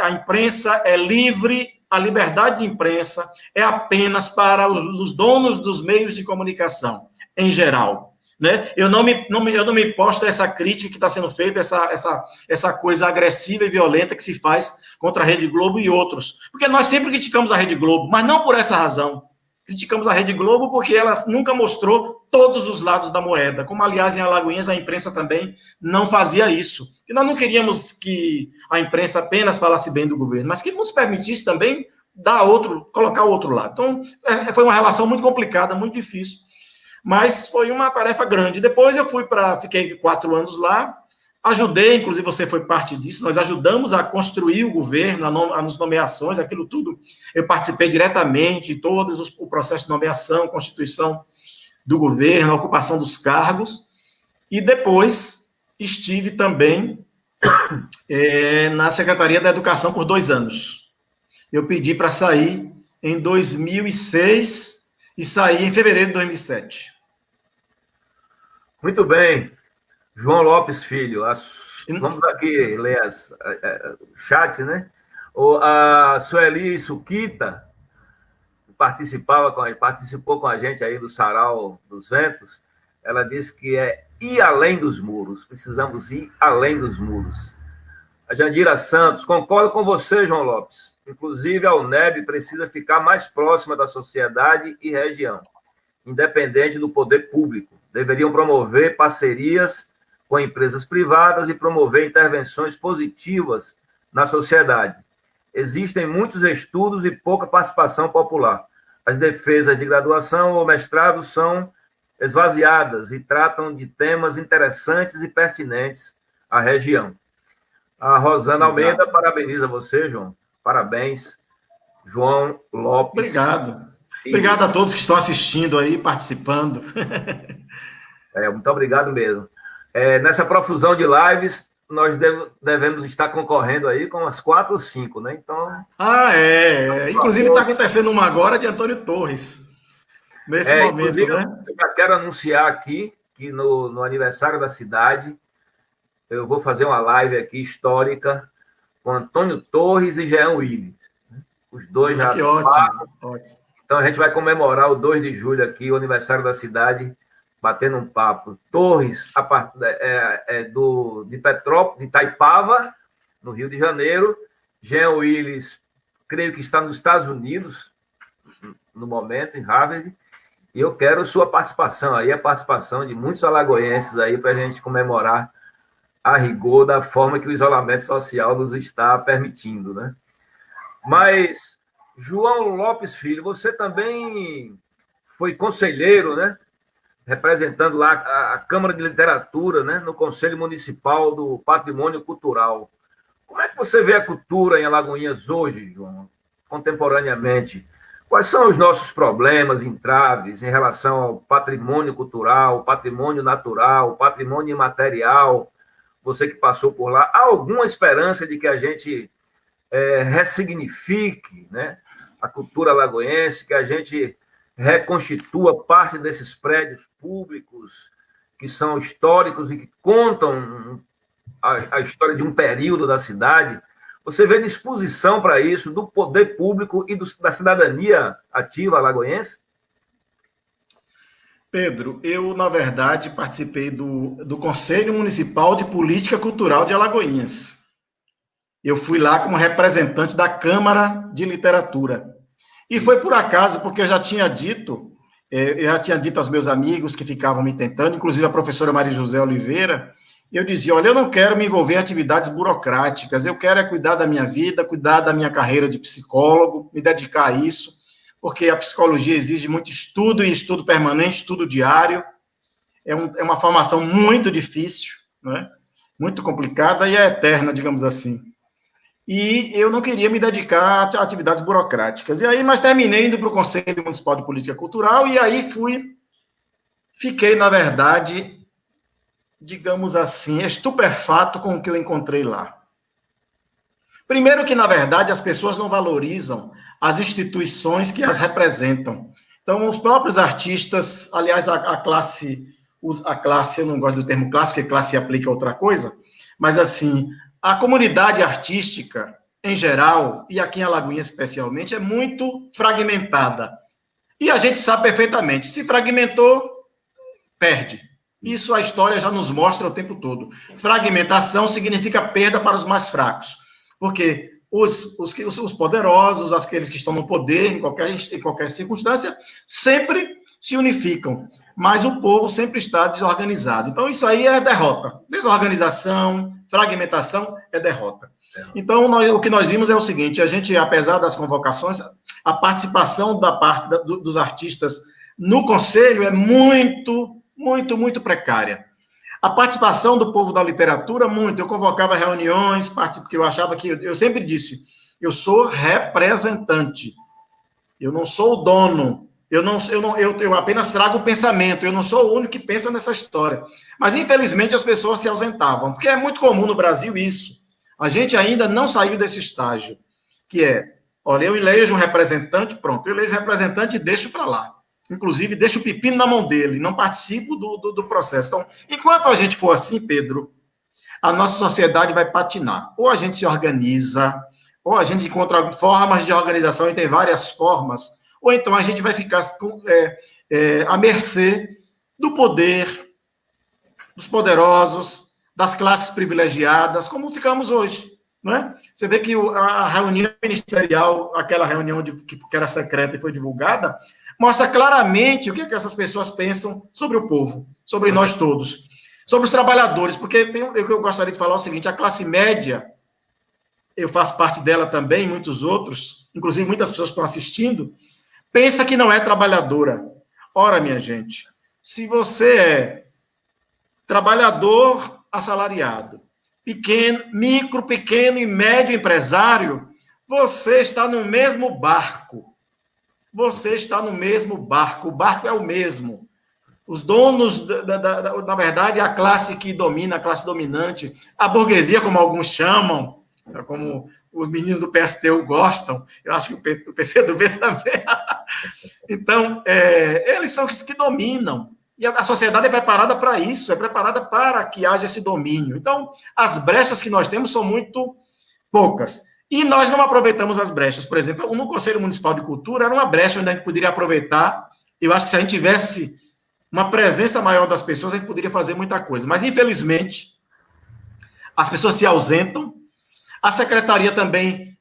a imprensa é livre, a liberdade de imprensa é apenas para os donos dos meios de comunicação, em geral. Né? Eu não me posto a essa crítica que está sendo feita, essa coisa agressiva e violenta que se faz contra a Rede Globo e outros. Porque nós sempre criticamos a Rede Globo, mas não por essa razão. Criticamos a Rede Globo porque ela nunca mostrou todos os lados da moeda, como, aliás, em Alagoinhas a imprensa também não fazia isso. E nós não queríamos que a imprensa apenas falasse bem do governo, mas que nos permitisse também colocar o outro lado. Então, foi uma relação muito complicada, muito difícil, mas foi uma tarefa grande. Depois eu fiquei 4 anos lá, ajudei, inclusive você foi parte disso, nós ajudamos a construir o governo, as nomeações, aquilo tudo. Eu participei diretamente, o processo de nomeação, constituição do governo, a ocupação dos cargos, e depois estive também na Secretaria da Educação por 2 anos. Eu pedi para sair em 2006 e saí em fevereiro de 2007. Muito bem. João Lopes Filho, vamos aqui ler o chat, né? A Sueli Suquita participou com a gente aí do Sarau dos Ventos. Ela disse que é ir além dos muros, precisamos ir além dos muros. A Jandira Santos, concordo com você, João Lopes. Inclusive, a UNEB precisa ficar mais próxima da sociedade e região, independente do poder público. Deveriam promover parcerias com empresas privadas e promover intervenções positivas na sociedade. Existem muitos estudos e pouca participação popular. As defesas de graduação ou mestrado são esvaziadas e tratam de temas interessantes e pertinentes à região. A Rosana Almeida parabeniza você, João. Parabéns, João Lopes. Obrigado. Obrigado a todos que estão assistindo aí, participando. Muito obrigado mesmo. Nessa profusão de lives, nós devemos estar concorrendo aí com umas 4 ou 5, né? Então. Inclusive está acontecendo uma agora de Antônio Torres. Nesse momento, né? Eu já quero anunciar aqui que no aniversário da cidade, eu vou fazer uma live aqui histórica com Antônio Torres e Jean Willis. Os dois já. Que ótimo. Então a gente vai comemorar o 2 de julho aqui, o aniversário da cidade, batendo um papo. Torres, de Petrópolis, de Itaipava, no Rio de Janeiro. Jean Willis, creio que está nos Estados Unidos, no momento, em Harvard. E eu quero sua participação aí, a participação de muitos alagoenses aí, para a gente comemorar a rigor da forma que o isolamento social nos está permitindo, né? Mas, João Lopes Filho, você também foi conselheiro, né? Representando lá a Câmara de Literatura, né, no Conselho Municipal do Patrimônio Cultural. Como é que você vê a cultura em Alagoinhas hoje, João, contemporaneamente? Quais são os nossos problemas, entraves em relação ao patrimônio cultural, patrimônio natural, patrimônio imaterial? Você que passou por lá, há alguma esperança de que a gente ressignifique, né, a cultura alagoense, que a gente reconstitua parte desses prédios públicos que são históricos e que contam a história de um período da cidade? Você vê disposição para isso do poder público e da cidadania ativa alagoense? Pedro, eu, na verdade, participei do Conselho Municipal de Política Cultural de Alagoinhas. Eu fui lá como representante da Câmara de Literatura. E foi por acaso, porque eu já tinha dito aos meus amigos que ficavam me tentando, inclusive a professora Maria José Oliveira, eu dizia, olha, eu não quero me envolver em atividades burocráticas, eu quero cuidar da minha vida, cuidar da minha carreira de psicólogo, me dedicar a isso, porque a psicologia exige muito estudo, e estudo permanente, estudo diário, é uma formação muito difícil, né? Muito complicada e é eterna, digamos assim. E eu não queria me dedicar a atividades burocráticas. E aí, mas terminei indo para o Conselho Municipal de Política Cultural, e aí fiquei, na verdade, digamos assim, estupefato com o que eu encontrei lá. Primeiro que, na verdade, as pessoas não valorizam as instituições que as representam. Então, os próprios artistas, aliás, a classe, eu não gosto do termo classe, porque classe aplica outra coisa, mas, assim, a comunidade artística, em geral, e aqui em Alagoinhas especialmente, é muito fragmentada. E a gente sabe perfeitamente, se fragmentou, perde. Isso a história já nos mostra o tempo todo. Fragmentação significa perda para os mais fracos. Porque os poderosos, aqueles que estão no poder, em qualquer circunstância, sempre se unificam. Mas o povo sempre está desorganizado. Então, isso aí é derrota. Desorganização, fragmentação é derrota. Então, o que nós vimos é o seguinte: a gente, apesar das convocações, a participação da parte dos artistas no conselho é muito precária. A participação do povo da literatura, muito. Eu convocava reuniões, porque eu achava que, eu sempre disse, eu sou representante. Eu não sou o dono. Eu apenas trago o pensamento. Eu não sou o único que pensa nessa história. Mas, infelizmente, as pessoas se ausentavam, porque é muito comum no Brasil isso. A gente ainda não saiu desse estágio, que é, olha, eu elejo um representante, pronto, eu elejo um representante e deixo para lá. Inclusive, deixo o pepino na mão dele, não participo do processo. Então, enquanto a gente for assim, Pedro, a nossa sociedade vai patinar. Ou a gente se organiza, ou a gente encontra formas de organização, e tem várias formas, ou então a gente vai ficar à mercê do poder, dos poderosos, das classes privilegiadas, como ficamos hoje, não é? Você vê que a reunião ministerial, aquela reunião que era secreta e foi divulgada, mostra claramente o que essas pessoas pensam sobre o povo, sobre nós todos, sobre os trabalhadores, porque o que eu gostaria de falar é o seguinte: a classe média, eu faço parte dela também, muitos outros, inclusive muitas pessoas que estão assistindo, pensa que não é trabalhadora. Ora, minha gente, se você é trabalhador assalariado, pequeno e médio empresário, você está no mesmo barco. Você está no mesmo barco, o barco é o mesmo. Os donos, na verdade, a classe que domina, a classe dominante, a burguesia, como alguns chamam, como os meninos do PSTU gostam, eu acho que o PCdoB também. Então, eles são os que dominam. E a sociedade é preparada para isso, é preparada para que haja esse domínio. Então, as brechas que nós temos são muito poucas. E nós não aproveitamos as brechas. Por exemplo, no Conselho Municipal de Cultura era uma brecha onde a gente poderia aproveitar. Eu acho que se a gente tivesse uma presença maior das pessoas, a gente poderia fazer muita coisa. Mas, infelizmente, as pessoas se ausentam. A secretaria também,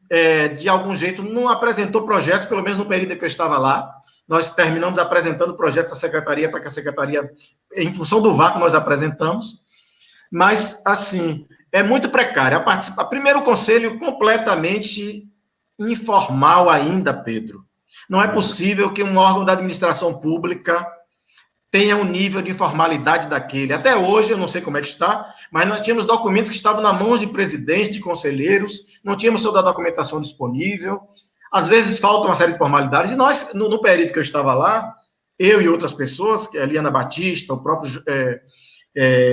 de algum jeito, não apresentou projetos, pelo menos no período que eu estava lá. Nós terminamos apresentando projetos à secretaria, para que a secretaria, em função do vácuo, nós apresentamos. Mas, assim, é muito precário. Primeiro, o conselho completamente informal ainda, Pedro. Não é possível que um órgão da administração pública tenha um nível de informalidade daquele. Até hoje, eu não sei como é que está, mas nós tínhamos documentos que estavam na mão de presidentes, de conselheiros, não tínhamos toda a documentação disponível. Às vezes, falta uma série de formalidades. E nós, no período que eu estava lá, eu e outras pessoas, que é a Eliana Batista, o próprio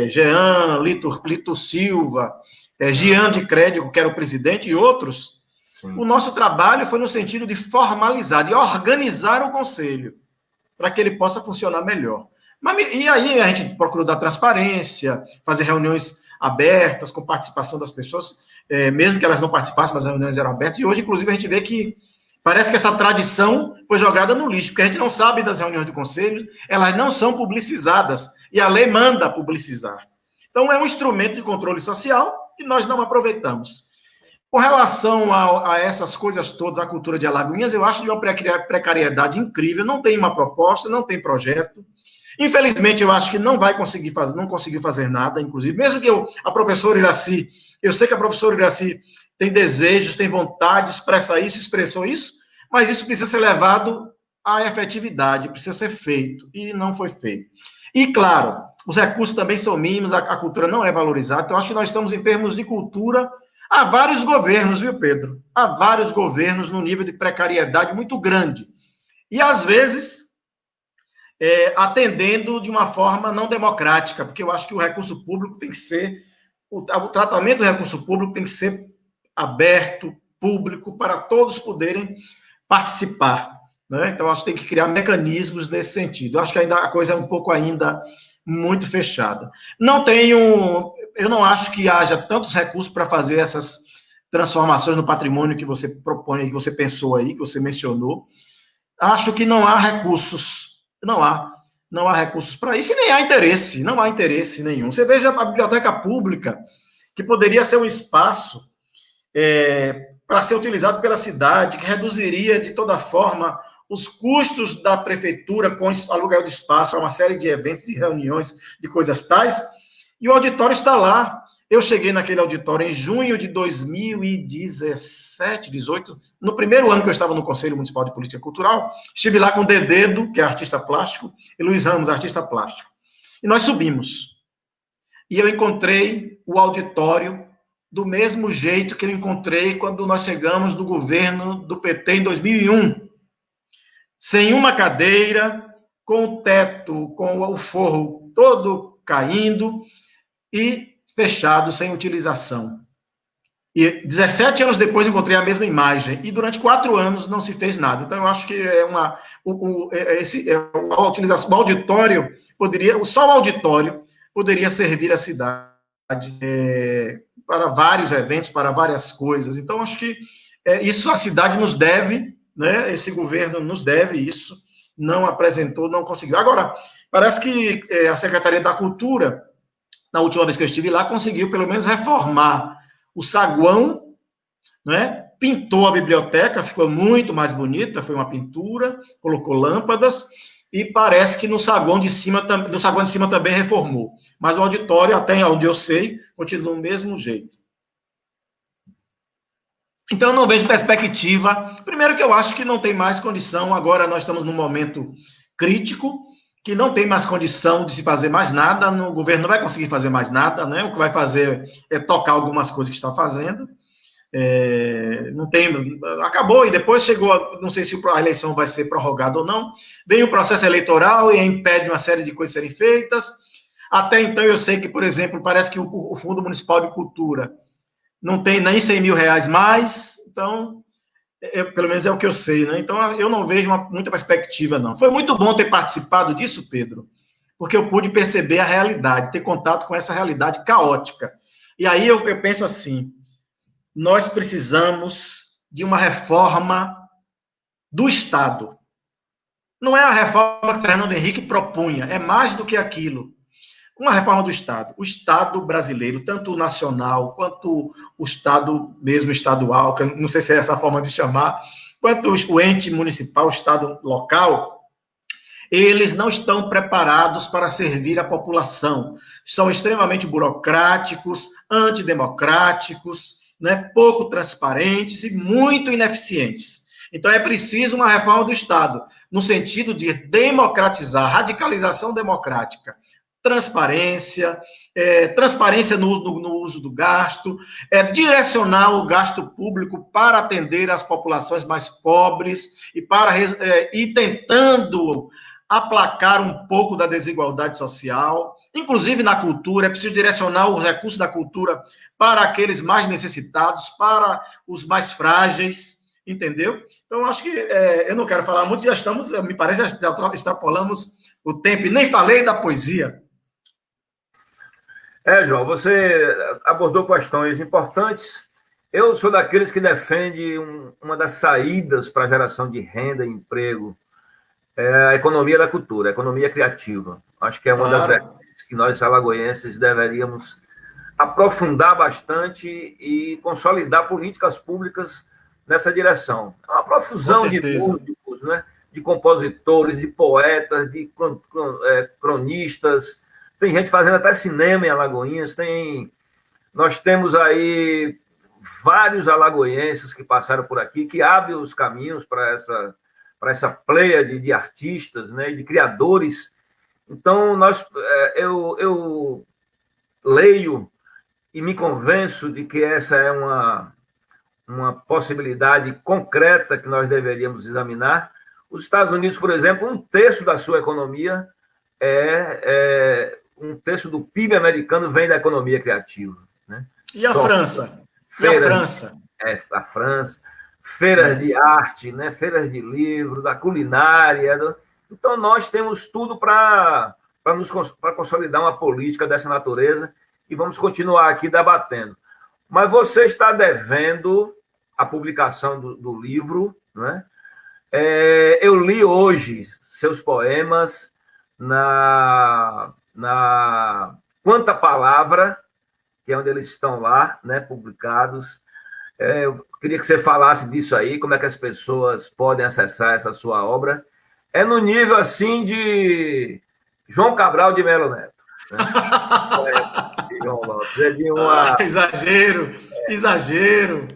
Jean, Lito Silva, Gian de Crédito, que era o presidente, e outros, sim, o nosso trabalho foi no sentido de formalizar, de organizar o conselho, para que ele possa funcionar melhor. E aí a gente procurou dar transparência, fazer reuniões abertas, com participação das pessoas, mesmo que elas não participassem, mas as reuniões eram abertas, e hoje, inclusive, a gente vê que parece que essa tradição foi jogada no lixo, porque a gente não sabe das reuniões do conselho, elas não são publicizadas, e a lei manda publicizar. Então, é um instrumento de controle social que nós não aproveitamos. Com relação a essas coisas todas, a cultura de Alagoinhas, eu acho de uma precariedade incrível, não tem uma proposta, não tem projeto. Infelizmente, eu acho que não conseguiu fazer nada, inclusive, mesmo que a professora Iraci, eu sei que a professora Iraci tem desejos, tem vontade, expressou isso, mas isso precisa ser levado à efetividade, precisa ser feito, e não foi feito. E, claro, os recursos também são mínimos, a cultura não é valorizada, então acho que nós estamos, em termos de cultura, há vários governos, viu, Pedro? Há vários governos num nível de precariedade muito grande. E, às vezes, atendendo de uma forma não democrática, porque eu acho que o recurso público tem que ser, o tratamento do recurso público tem que ser aberto, público, para todos poderem participar. Né? Então, acho que tem que criar mecanismos nesse sentido. Eu acho que ainda a coisa é um pouco ainda muito fechada. Eu não acho que haja tantos recursos para fazer essas transformações no patrimônio que você propõe, que você pensou aí, que você mencionou. Acho que não há recursos, não há recursos para isso e nem há interesse, não há interesse nenhum. Você veja a biblioteca pública, que poderia ser um espaço para ser utilizado pela cidade, que reduziria de toda forma os custos da prefeitura com aluguel de espaço para uma série de eventos, de reuniões, de coisas tais, e o auditório está lá. Eu cheguei naquele auditório em junho de 2017, 18, no primeiro ano que eu estava no Conselho Municipal de Política Cultural, estive lá com o Dededo, que é artista plástico, e Luiz Ramos, artista plástico. E nós subimos. E eu encontrei o auditório do mesmo jeito que eu encontrei quando nós chegamos do governo do PT em 2001. Sem uma cadeira, com o teto, com o forro todo caindo e fechado, sem utilização. E 17 anos depois encontrei a mesma imagem, e durante 4 anos não se fez nada. Então, eu acho que a utilização, o auditório poderia, só o auditório poderia servir a cidade para vários eventos, para várias coisas. Então, acho que isso a cidade nos deve, né? Esse governo nos deve isso, não apresentou, não conseguiu. Agora, parece que a Secretaria da Cultura, na última vez que eu estive lá, conseguiu pelo menos reformar o saguão, né? Pintou a biblioteca, ficou muito mais bonita, foi uma pintura, colocou lâmpadas, e parece que no saguão de cima também reformou. Mas o auditório, até onde eu sei, continua do mesmo jeito. Então, eu não vejo perspectiva. Primeiro que eu acho que não tem mais condição, agora nós estamos num momento crítico, que não tem mais condição de se fazer mais nada, o governo não vai conseguir fazer mais nada, né? O que vai fazer é tocar algumas coisas que está fazendo. Não tem, acabou, e depois chegou, não sei se a eleição vai ser prorrogada ou não, vem o processo eleitoral e impede uma série de coisas serem feitas. Até então, eu sei que, por exemplo, parece que o Fundo Municipal de Cultura não tem nem 100 mil reais mais, então, pelo menos é o que eu sei, né? Então, eu não vejo muita perspectiva, não. Foi muito bom ter participado disso, Pedro, porque eu pude perceber a realidade, ter contato com essa realidade caótica. E aí eu penso assim, nós precisamos de uma reforma do Estado. Não é a reforma que Fernando Henrique propunha, é mais do que aquilo. Uma reforma do Estado. O Estado brasileiro, tanto o nacional, quanto o Estado mesmo estadual, que eu não sei se é essa a forma de chamar, quanto o ente municipal, o Estado local, eles não estão preparados para servir a população. São extremamente burocráticos, antidemocráticos, né, pouco transparentes e muito ineficientes. Então, é preciso uma reforma do Estado, no sentido de democratizar, radicalização democrática, transparência, transparência no uso do gasto, direcionar o gasto público para atender as populações mais pobres e para ir tentando aplacar um pouco da desigualdade social, inclusive na cultura. É preciso direcionar o recurso da cultura para aqueles mais necessitados, para os mais frágeis, entendeu? Então, acho que eu não quero falar muito, já estamos, me parece, já extrapolamos o tempo, e nem falei da poesia. João, você abordou questões importantes. Eu sou daqueles que defende uma das saídas para a geração de renda e emprego, a economia da cultura, a economia criativa. Acho que é uma das vertentes que nós, alagoenses, deveríamos aprofundar bastante e consolidar políticas públicas nessa direção. É uma profusão de músicos, né? De compositores, de poetas, de cronistas. Tem gente fazendo até cinema em Alagoinhas. Nós temos aí vários alagoenses que passaram por aqui, que abrem os caminhos para essa pleiade de artistas, né, de criadores. Então, eu leio e me convenço de que essa é uma possibilidade concreta que nós deveríamos examinar. Os Estados Unidos, por exemplo, 1/3 da sua economia um terço do PIB americano vem da economia criativa. Né? E a França? Feiras, e a França? A França. Feiras de arte, né? Feiras de livro, da culinária. Então, nós temos tudo para consolidar uma política dessa natureza e vamos continuar aqui debatendo. Mas você está devendo a publicação do livro, né? Eu li hoje seus poemas na Quanta Palavra, que é onde eles estão lá, né, publicados. Eu queria que você falasse disso aí, como é que as pessoas podem acessar essa sua obra. É no nível, assim, de João Cabral de Melo Neto. Né? João Lopes. É de uma... Exagero.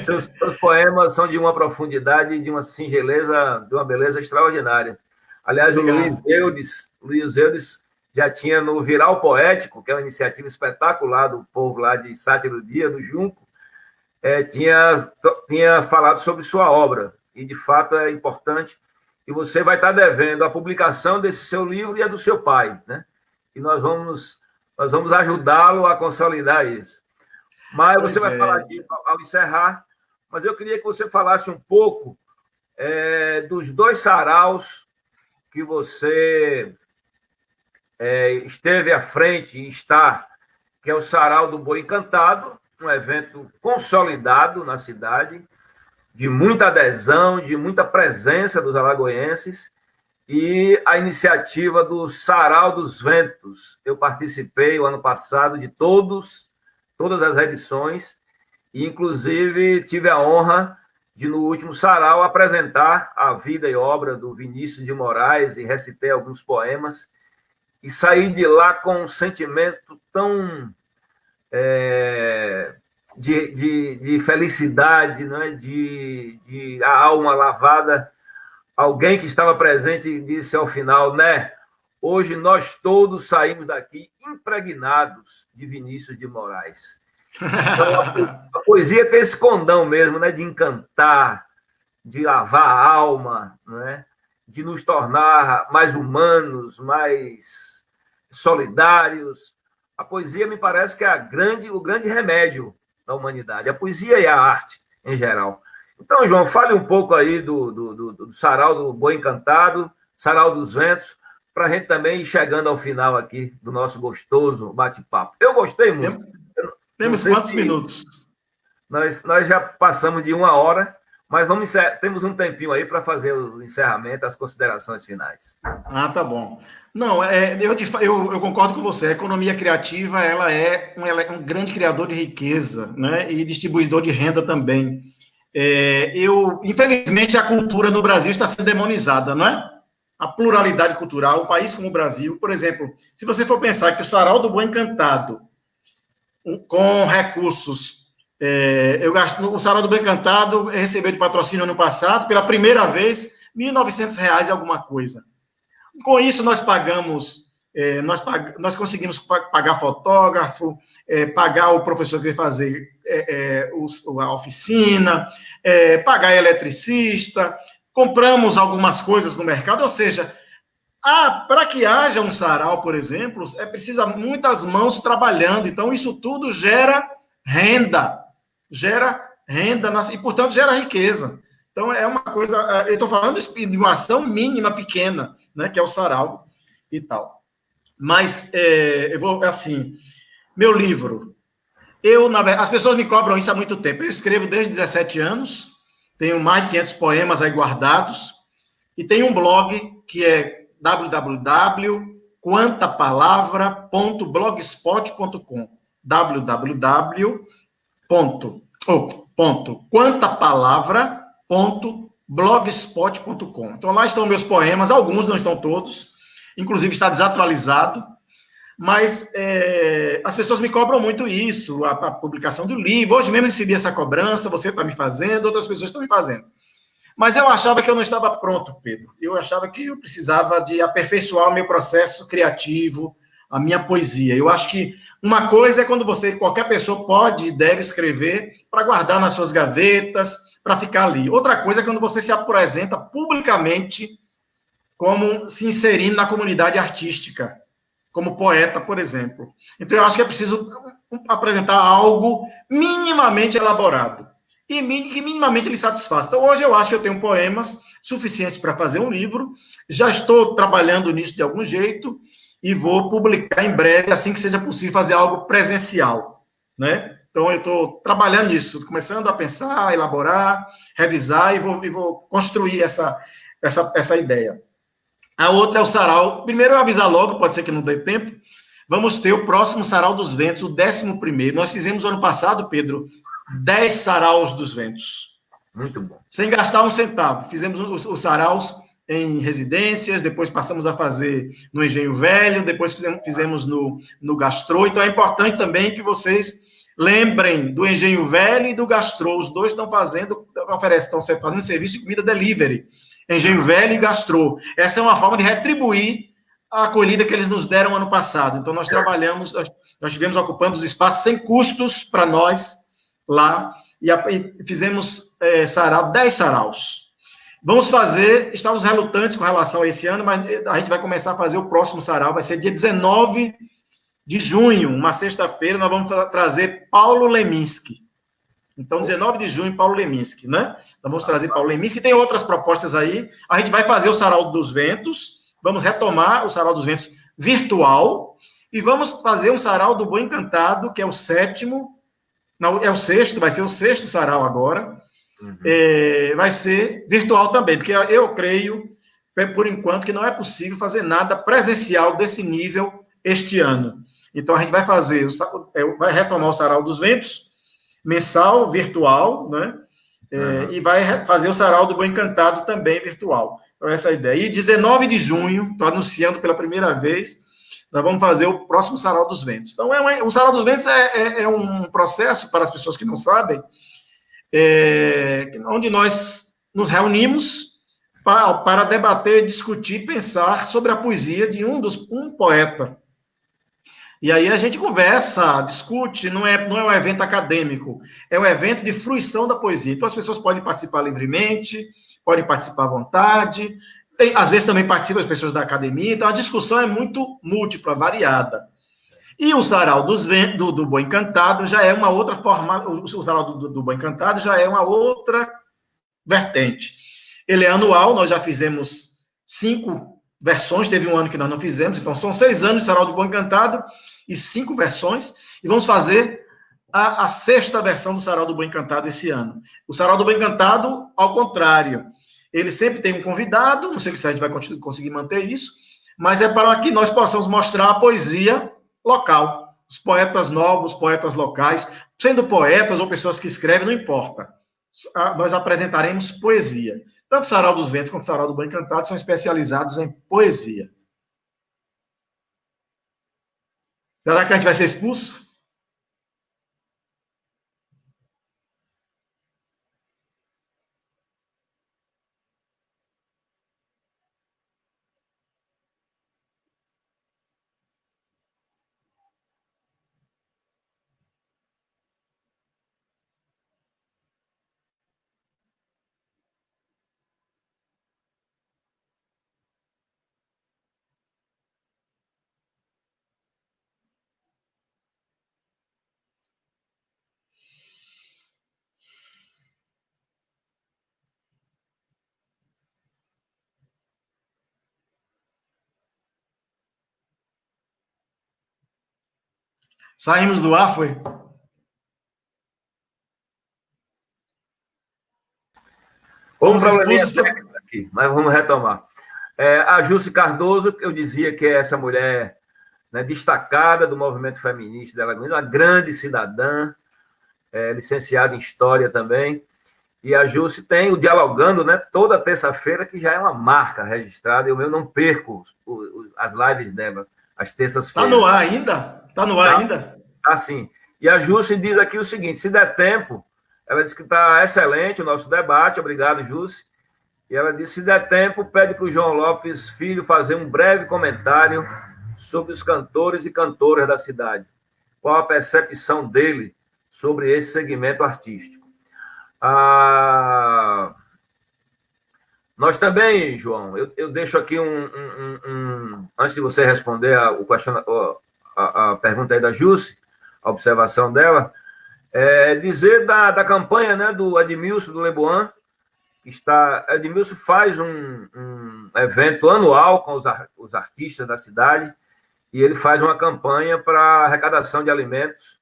Seus poemas são de uma profundidade, de uma singeleza, de uma beleza extraordinária. Aliás, obrigado. O Luiz Eudes já tinha no Viral Poético, que é uma iniciativa espetacular do povo lá de Sátiro Dia, do Junco, tinha falado sobre sua obra, e de fato é importante, e você vai estar devendo a publicação desse seu livro e a do seu pai, né? E nós vamos ajudá-lo a consolidar isso. Mas você vai falar disso ao encerrar, mas eu queria que você falasse um pouco dos 2 saraus que você esteve à frente e está, que é o Sarau do Boi Encantado, um evento consolidado na cidade, de muita adesão, de muita presença dos alagoenses, e a iniciativa do Sarau dos Ventos. Eu participei o ano passado de todas as edições, e inclusive tive a honra de, no último sarau, apresentar a vida e obra do Vinícius de Moraes e recitei alguns poemas, e saí de lá com um sentimento tão de felicidade, né? de a alma lavada. Alguém que estava presente disse ao final, né? Hoje nós todos saímos daqui impregnados de Vinícius de Moraes. Então, a poesia tem esse condão mesmo, né? De encantar, de lavar a alma, né? De nos tornar mais humanos, mais solidários. A poesia me parece que é o grande remédio da humanidade. A poesia e a arte, em geral. Então, João, fale um pouco aí do Sarau do Boi Encantado, Sarau dos Ventos, para a gente também ir chegando ao final aqui do nosso gostoso bate-papo. Eu gostei muito. Temos quantos minutos? Nós já passamos de 1 hora, mas temos um tempinho aí para fazer o encerramento, as considerações finais. Tá bom. Não, eu concordo com você. A economia criativa ela é um grande criador de riqueza, né, e distribuidor de renda também. Infelizmente, a cultura no Brasil está sendo demonizada, não é? A pluralidade cultural, um país como o Brasil, por exemplo, se você for pensar que o Sarau do Boi Encantado, com recursos, o Sarau do Boi Encantado recebeu de patrocínio ano passado, pela primeira vez, R$ 1.900 e alguma coisa. Com isso, nós pagamos, nós conseguimos pagar fotógrafo, pagar o professor que vai fazer a oficina, pagar eletricista, compramos algumas coisas no mercado, ou seja, para que haja um sarau, por exemplo, precisa muitas mãos trabalhando, então isso tudo gera renda, e, portanto, gera riqueza. Então, é uma coisa, eu estou falando de uma ação mínima, pequena, né, que é o sarau e tal. Mas, meu livro, as pessoas me cobram isso há muito tempo, eu escrevo desde 17 anos, tenho mais de 500 poemas aí guardados, e tenho um blog que é www.quantapalavra.blogspot.com www.quantapalavra.blogspot.com. Então, lá estão meus poemas, alguns, não estão todos, inclusive está desatualizado, mas as pessoas me cobram muito isso, a publicação do livro. Hoje mesmo recebi essa cobrança, você está me fazendo, outras pessoas estão me fazendo. Mas eu achava que eu não estava pronto, Pedro. Eu achava que eu precisava de aperfeiçoar o meu processo criativo, a minha poesia. Eu acho que uma coisa é quando qualquer pessoa pode e deve escrever para guardar nas suas gavetas, para ficar ali. Outra coisa é quando você se apresenta publicamente como se inserindo na comunidade artística, como poeta, por exemplo. Então, eu acho que é preciso apresentar algo minimamente elaborado e que minimamente lhe satisfaça. Então, hoje eu acho que eu tenho poemas suficientes para fazer um livro, já estou trabalhando nisso de algum jeito e vou publicar em breve, assim que seja possível, fazer algo presencial, né? Então, eu estou trabalhando nisso, começando a pensar, elaborar, revisar e vou construir essa ideia. A outra é o sarau. Primeiro, eu avisar logo, pode ser que não dê tempo, vamos ter o próximo Sarau dos Ventos, o 11º. Nós fizemos ano passado, Pedro, 10 saraus dos ventos. Muito bom. Sem gastar um centavo. Fizemos os saraus em residências, depois passamos a fazer no Engenho Velho, depois fizemos no Gastrô. Então, é importante também que vocês lembrem do Engenho Velho e do Gastrô. Os dois estão fazendo serviço de comida delivery. Engenho Velho e Gastrô. Essa é uma forma de retribuir a acolhida que eles nos deram ano passado. Então, nós trabalhamos, nós estivemos ocupando os espaços sem custos para nós lá, e fizemos 10 saraus. Vamos fazer, estamos relutantes com relação a esse ano, mas a gente vai começar a fazer o próximo sarau, vai ser dia 19 de junho, uma sexta-feira, nós vamos trazer Paulo Leminski. Então, 19 de junho, Paulo Leminski, né? Nós vamos trazer Paulo Leminski, tem outras propostas aí. A gente vai fazer o Sarau dos Ventos, vamos retomar o Sarau dos Ventos virtual, e vamos fazer um Sarau do Boi Encantado, que é o 7º, não, é o 6º, vai ser o 6º sarau agora. Uhum. Vai ser virtual também, porque eu creio, por enquanto, que não é possível fazer nada presencial desse nível este ano. Então, a gente vai fazer, vai retomar o Sarau dos Ventos, mensal, virtual, né? E vai fazer o Sarau do Boi Encantado também virtual. Então, essa é a ideia. E 19 de junho, estou anunciando pela primeira vez, nós vamos fazer o próximo Sarau dos Ventos. Então, o Sarau dos Ventos é um processo, para as pessoas que não sabem, onde nós nos reunimos para debater, discutir, pensar sobre a poesia de um poeta. E aí a gente conversa, discute, não é um evento acadêmico, é um evento de fruição da poesia. Então, as pessoas podem participar livremente, podem participar à vontade, às vezes também participam as pessoas da academia, então a discussão é muito múltipla, variada. E o Sarau do Boi Encantado já é uma outra forma, o Sarau do Boi Encantado já é uma outra vertente. Ele é anual, nós já fizemos 5 versões, teve um ano que nós não fizemos, então são 6 anos de Sarau do Boi Encantado e 5 versões, e vamos fazer a 6ª versão do Sarau do Boi Encantado esse ano. O Sarau do Boi Encantado, ao contrário, ele sempre tem um convidado, não sei se a gente vai conseguir manter isso, mas é para que nós possamos mostrar a poesia local, os poetas novos, poetas locais, sendo poetas ou pessoas que escrevem, não importa. Nós apresentaremos poesia. Tanto o Sarau dos Ventos quanto o Sarau do Boi Encantado são especializados em poesia. Será que a gente vai ser expulso? Saímos do ar, foi? Um probleminha técnico aqui, mas vamos retomar. A Jússi Cardoso, eu dizia que é essa mulher, né, destacada do movimento feminista de Alagoinhas, uma grande cidadã, licenciada em História também, e a Jússi tem o Dialogando, né, toda terça-feira, que já é uma marca registrada, eu não perco as lives dela, às terças-feiras. Está no ar ainda? Está no ar ainda? Tá sim. E a Jússi diz aqui o seguinte, se der tempo, ela disse que está excelente o nosso debate, obrigado, Jússi, e ela disse, se der tempo, pede para o João Lopes Filho fazer um breve comentário sobre os cantores e cantoras da cidade. Qual a percepção dele sobre esse segmento artístico? Ah, nós também, João, eu deixo aqui antes de você responder a pergunta aí da Jússi, a observação dela, dizer da campanha, né, do Edmilson do Lebuan, Edmilson faz um evento anual com os artistas da cidade, e ele faz uma campanha para arrecadação de alimentos.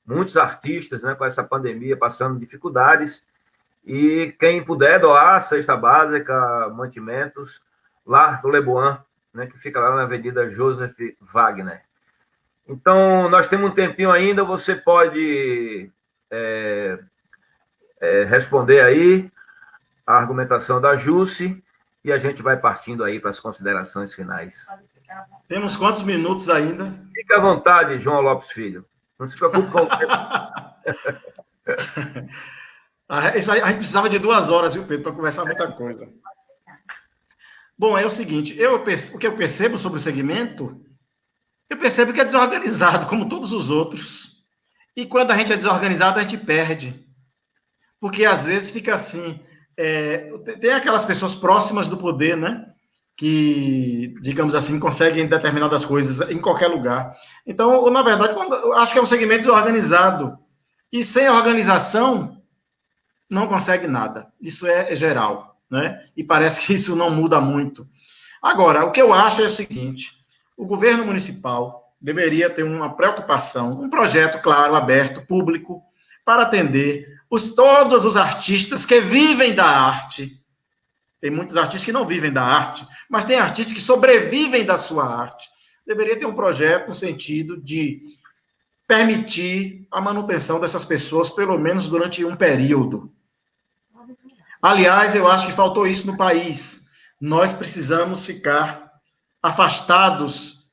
Muitos artistas, né, com essa pandemia, passando dificuldades, e quem puder doar cesta básica, mantimentos, lá do Lebuan, né, que fica lá na Avenida Joseph Wagner. Então, nós temos um tempinho ainda, você pode responder aí a argumentação da Jússi, e a gente vai partindo aí para as considerações finais. Temos quantos minutos ainda? Fique à vontade, João Lopes Filho. Não se preocupe com o tempo. A gente precisava de 2 horas, viu, Pedro, para conversar muita coisa. Bom, é o seguinte, o que eu percebo sobre o segmento, eu percebo que é desorganizado, como todos os outros. E quando a gente é desorganizado, a gente perde. Porque, às vezes, fica assim... tem aquelas pessoas próximas do poder, né? Que, digamos assim, conseguem determinadas coisas em qualquer lugar. Então, na verdade, eu acho que é um segmento desorganizado. E sem organização, não consegue nada. Isso é geral, né? E parece que isso não muda muito. Agora, o que eu acho é o seguinte: o governo municipal deveria ter uma preocupação, um projeto claro, aberto, público, para atender todos os artistas que vivem da arte. Tem muitos artistas que não vivem da arte, mas tem artistas que sobrevivem da sua arte. Deveria ter um projeto no sentido de permitir a manutenção dessas pessoas, pelo menos durante um período. Aliás, eu acho que faltou isso no país. Nós precisamos ficar afastados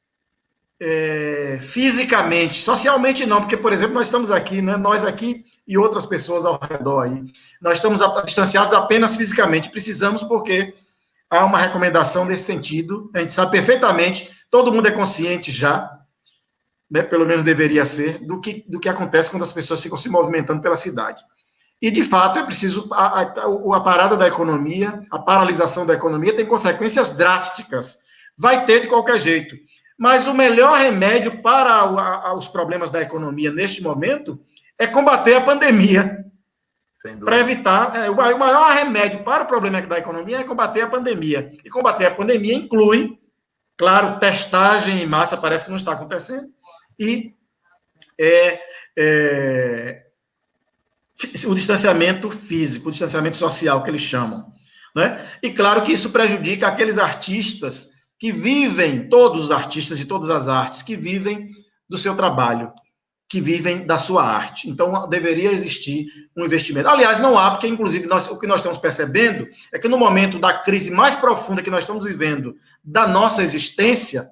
fisicamente, socialmente não, porque, por exemplo, nós estamos aqui, né? Nós aqui e outras pessoas ao redor aí. Nós estamos distanciados apenas fisicamente. Precisamos porque há uma recomendação nesse sentido. A gente sabe perfeitamente, todo mundo é consciente já, né? Pelo menos deveria ser, do que acontece quando as pessoas ficam se movimentando pela cidade. E, de fato, é preciso... A parada da economia, a paralisação da economia tem consequências drásticas. Vai ter de qualquer jeito. Mas o melhor remédio para os problemas da economia neste momento é combater a pandemia. Para evitar... o maior remédio para o problema da economia é combater a pandemia. E combater a pandemia inclui, claro, testagem em massa, parece que não está acontecendo, e o distanciamento físico, o distanciamento social, que eles chamam. Né? E claro que isso prejudica aqueles artistas que vivem, todos os artistas de todas as artes, que vivem do seu trabalho, que vivem da sua arte. Então, deveria existir um investimento. Aliás, não há, porque, inclusive, o que nós estamos percebendo é que no momento da crise mais profunda que nós estamos vivendo da nossa existência,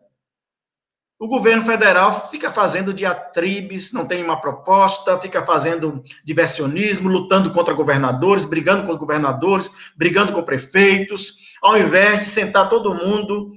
o governo federal fica fazendo diatribes, não tem uma proposta, fica fazendo diversionismo, lutando contra governadores, brigando com os governadores, brigando com prefeitos, ao invés de sentar todo mundo,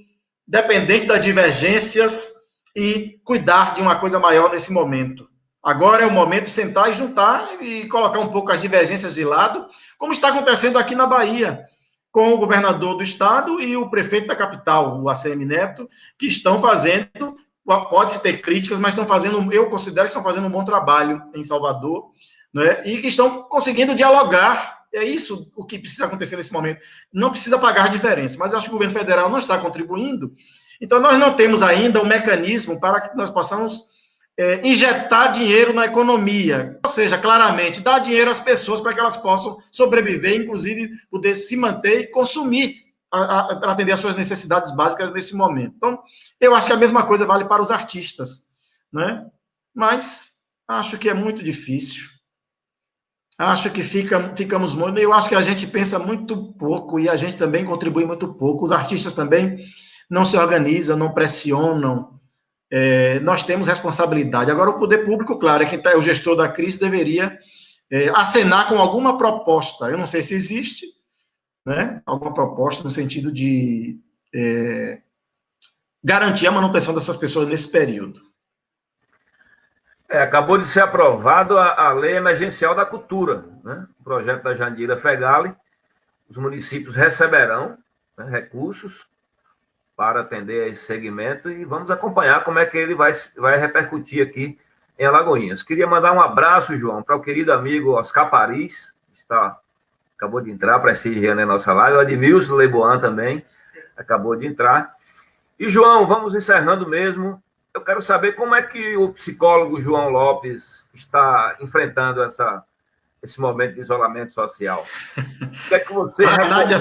dependente das divergências, e cuidar de uma coisa maior nesse momento. Agora é o momento de sentar e juntar e colocar um pouco as divergências de lado, como está acontecendo aqui na Bahia, com o governador do estado e o prefeito da capital, o ACM Neto, que estão fazendo... Pode-se ter críticas, mas estão fazendo, eu considero que estão fazendo um bom trabalho em Salvador, né? E que estão conseguindo dialogar. É isso o que precisa acontecer nesse momento. Não precisa pagar diferença, mas acho que o governo federal não está contribuindo. Então, nós não temos ainda um mecanismo para que nós possamos injetar dinheiro na economia. Ou seja, claramente, dar dinheiro às pessoas para que elas possam sobreviver, inclusive poder se manter e consumir para atender às suas necessidades básicas nesse momento. Então, eu acho que a mesma coisa vale para os artistas, né? Mas acho que é muito difícil. Acho que ficamos muito... Eu acho que a gente pensa muito pouco e a gente também contribui muito pouco. Os artistas também não se organizam, não pressionam. Nós temos responsabilidade. Agora, o poder público, claro, quem é o gestor da crise, deveria acenar com alguma proposta. Eu não sei se existe, né? Alguma proposta no sentido de garantir a manutenção dessas pessoas nesse período. Acabou de ser aprovado a Lei Emergencial da Cultura, né? O projeto da Jandira Fegali. Os municípios receberão, né, recursos para atender a esse segmento e vamos acompanhar como é que ele vai repercutir aqui em Alagoinhas. Queria mandar um abraço, João, para o querido amigo Oscar Paris, que acabou de entrar prestigiando a nossa live, o Admilson Leboan também acabou de entrar. E, João, vamos encerrando mesmo. Eu quero saber como é que o psicólogo João Lopes está enfrentando esse momento de isolamento social. O que é que você Nádia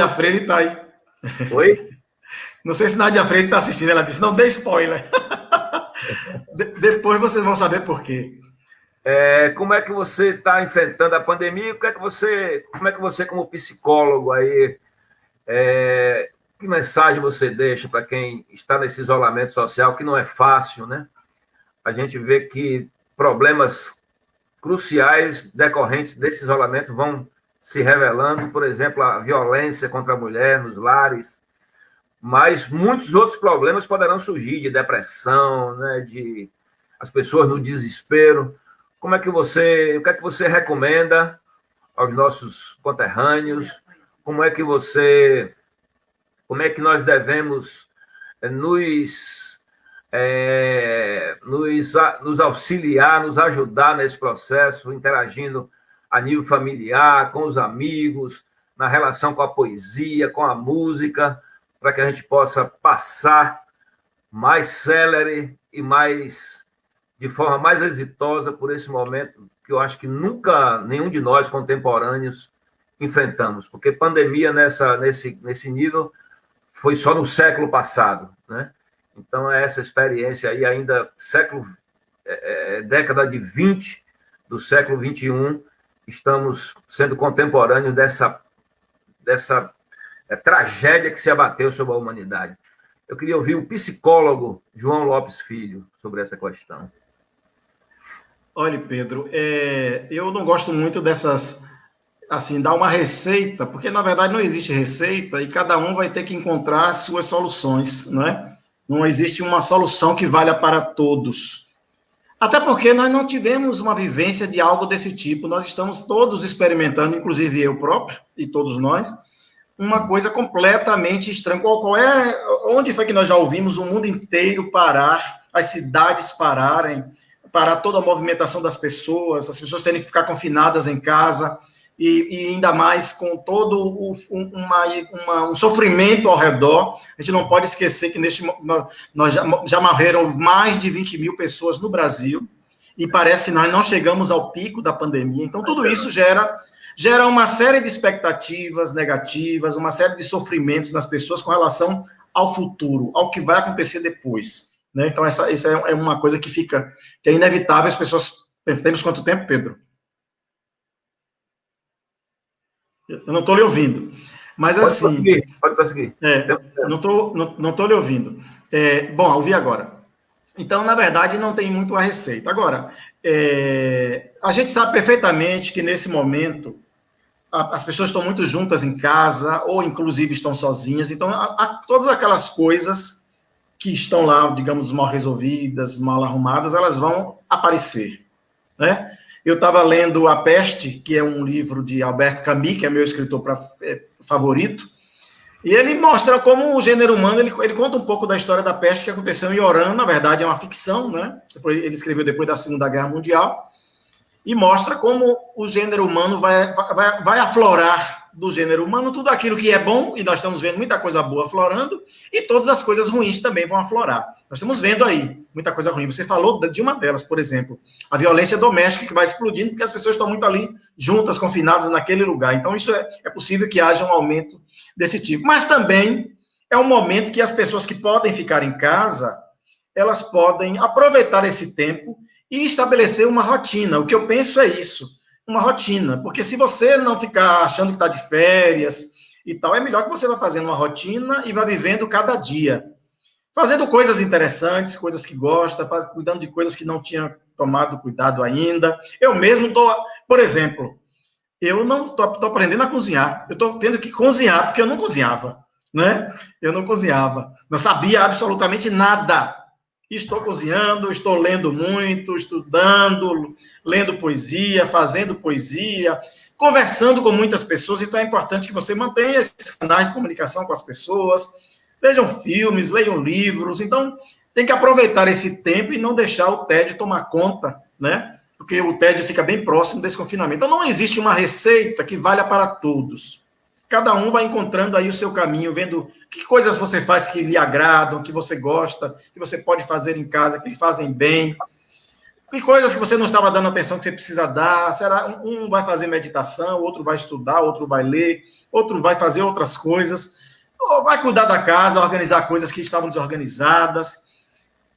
Freire está aí. Oi? Não sei se Nádia Freire está assistindo, ela disse, não dê spoiler. Depois vocês vão saber por quê. Como é que você está enfrentando a pandemia? Como é que você, como psicólogo aí, que mensagem você deixa para quem está nesse isolamento social, que não é fácil, né? A gente vê que problemas cruciais decorrentes desse isolamento vão se revelando, por exemplo, a violência contra a mulher nos lares, mas muitos outros problemas poderão surgir, de depressão, né, de as pessoas no desespero. O que é que você recomenda aos nossos conterrâneos? Como é que nós devemos nos auxiliar, nos ajudar nesse processo, interagindo a nível familiar, com os amigos, na relação com a poesia, com a música, para que a gente possa passar mais célere e de forma mais exitosa por esse momento que eu acho que nunca nenhum de nós contemporâneos enfrentamos, porque pandemia nesse nível foi só no século passado, né? Então, essa experiência aí, ainda década de 20 do século 21, estamos sendo contemporâneos dessa tragédia que se abateu sobre a humanidade. Eu queria ouvir o psicólogo João Lopes Filho sobre essa questão. Olha, Pedro, eu não gosto muito dessas, assim, dar uma receita, porque, na verdade, não existe receita e cada um vai ter que encontrar as suas soluções, não é? Não existe uma solução que valha para todos. Até porque nós não tivemos uma vivência de algo desse tipo. Nós estamos todos experimentando, inclusive eu próprio e todos nós, uma coisa completamente estranha. Onde foi que nós já ouvimos o mundo inteiro parar, as cidades pararem, parar toda a movimentação das pessoas, as pessoas terem que ficar confinadas em casa, e ainda mais com todo um sofrimento ao redor. A gente não pode esquecer que nós já morreram mais de 20 mil pessoas no Brasil, e parece que nós não chegamos ao pico da pandemia. Então, tudo isso gera uma série de expectativas negativas, uma série de sofrimentos nas pessoas com relação ao futuro, ao que vai acontecer depois, né? Então, essa é uma coisa que é inevitável. As pessoas... Temos quanto tempo, Pedro? Eu não estou lhe ouvindo. Mas, assim... Pode prosseguir. Não estou lhe ouvindo. Bom, ouvi agora. Então, na verdade, não tem muito a receita. Agora, a gente sabe perfeitamente que, nesse momento, as pessoas estão muito juntas em casa, ou, inclusive, estão sozinhas. Então, todas aquelas coisas que estão lá, digamos, mal resolvidas, mal arrumadas, elas vão aparecer, né? Eu estava lendo A Peste, que é um livro de Albert Camus, que é meu escritor favorito, e ele mostra como o gênero humano, ele conta um pouco da história da peste que aconteceu em Oran. Na verdade é uma ficção, né? Ele escreveu depois da Segunda Guerra Mundial, e mostra como o gênero humano vai aflorar do gênero humano tudo aquilo que é bom, e nós estamos vendo muita coisa boa aflorando, e todas as coisas ruins também vão aflorar. Nós estamos vendo aí muita coisa ruim. Você falou de uma delas, por exemplo, a violência doméstica, que vai explodindo porque as pessoas estão muito ali juntas, confinadas naquele lugar. Então, isso é possível que haja um aumento desse tipo. Mas também é um momento que as pessoas que podem ficar em casa, elas podem aproveitar esse tempo e estabelecer uma rotina. O que eu penso é isso, uma rotina. Porque se você não ficar achando que está de férias e tal, é melhor que você vá fazendo uma rotina e vá vivendo cada dia. Fazendo coisas interessantes, coisas que gosta, cuidando de coisas que não tinha tomado cuidado ainda. Eu mesmo estou, por exemplo, eu não estou aprendendo a cozinhar. Eu estou tendo que cozinhar, porque eu não cozinhava, né? Eu não cozinhava. Não sabia absolutamente nada. Estou cozinhando, estou lendo muito, estudando, lendo poesia, fazendo poesia, conversando com muitas pessoas. Então é importante que você mantenha esses canais de comunicação com as pessoas, vejam filmes, leiam livros. Então tem que aproveitar esse tempo e não deixar o tédio tomar conta, né? Porque o tédio fica bem próximo desse confinamento. Então não existe uma receita que valha para todos. Cada um vai encontrando aí o seu caminho, vendo que coisas você faz que lhe agradam, que você gosta, que você pode fazer em casa, que lhe fazem bem. Que coisas que você não estava dando atenção que você precisa dar. Será um vai fazer meditação, outro vai estudar, outro vai ler, outro vai fazer outras coisas, ou vai cuidar da casa, organizar coisas que estavam desorganizadas,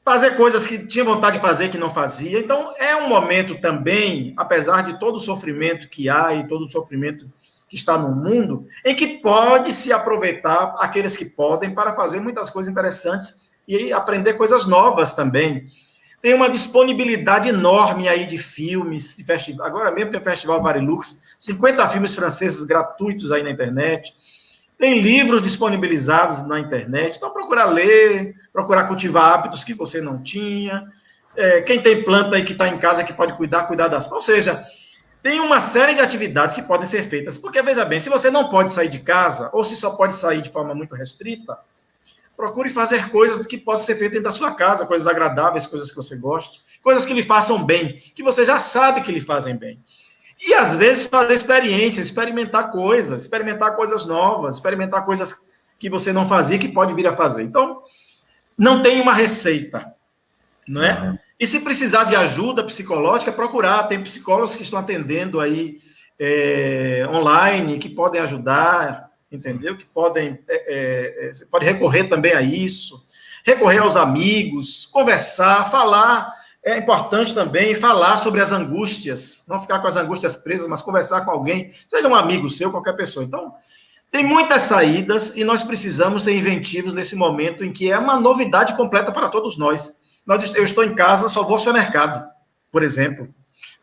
fazer coisas que tinha vontade de fazer que não fazia. Então, é um momento também, apesar de todo o sofrimento que há e todo o sofrimento que está no mundo, em que pode se aproveitar aqueles que podem para fazer muitas coisas interessantes e aprender coisas novas também. Tem uma disponibilidade enorme aí de filmes, de festival. Agora mesmo tem o Festival Varilux, 50 filmes franceses gratuitos aí na internet. Tem livros disponibilizados na internet. Então, procurar ler, procurar cultivar hábitos que você não tinha. Quem tem planta aí que está em casa que pode cuidar das plantas. Ou seja, tem uma série de atividades que podem ser feitas. Porque, veja bem, se você não pode sair de casa, ou se só pode sair de forma muito restrita, procure fazer coisas que possam ser feitas dentro da sua casa, coisas agradáveis, coisas que você goste, coisas que lhe façam bem, que você já sabe que lhe fazem bem. E, às vezes, fazer experiências, experimentar coisas novas, experimentar coisas que você não fazia, que pode vir a fazer. Então, não tem uma receita, não é? Uhum. E se precisar de ajuda psicológica, procurar. Tem psicólogos que estão atendendo aí online, que podem ajudar, entendeu? Que podem, você pode recorrer também a isso, recorrer aos amigos, conversar, falar. É importante também falar sobre as angústias, não ficar com as angústias presas, mas conversar com alguém, seja um amigo seu, qualquer pessoa. Então, tem muitas saídas e nós precisamos ser inventivos nesse momento em que é uma novidade completa para todos nós. Eu estou em casa, só vou ao supermercado, por exemplo.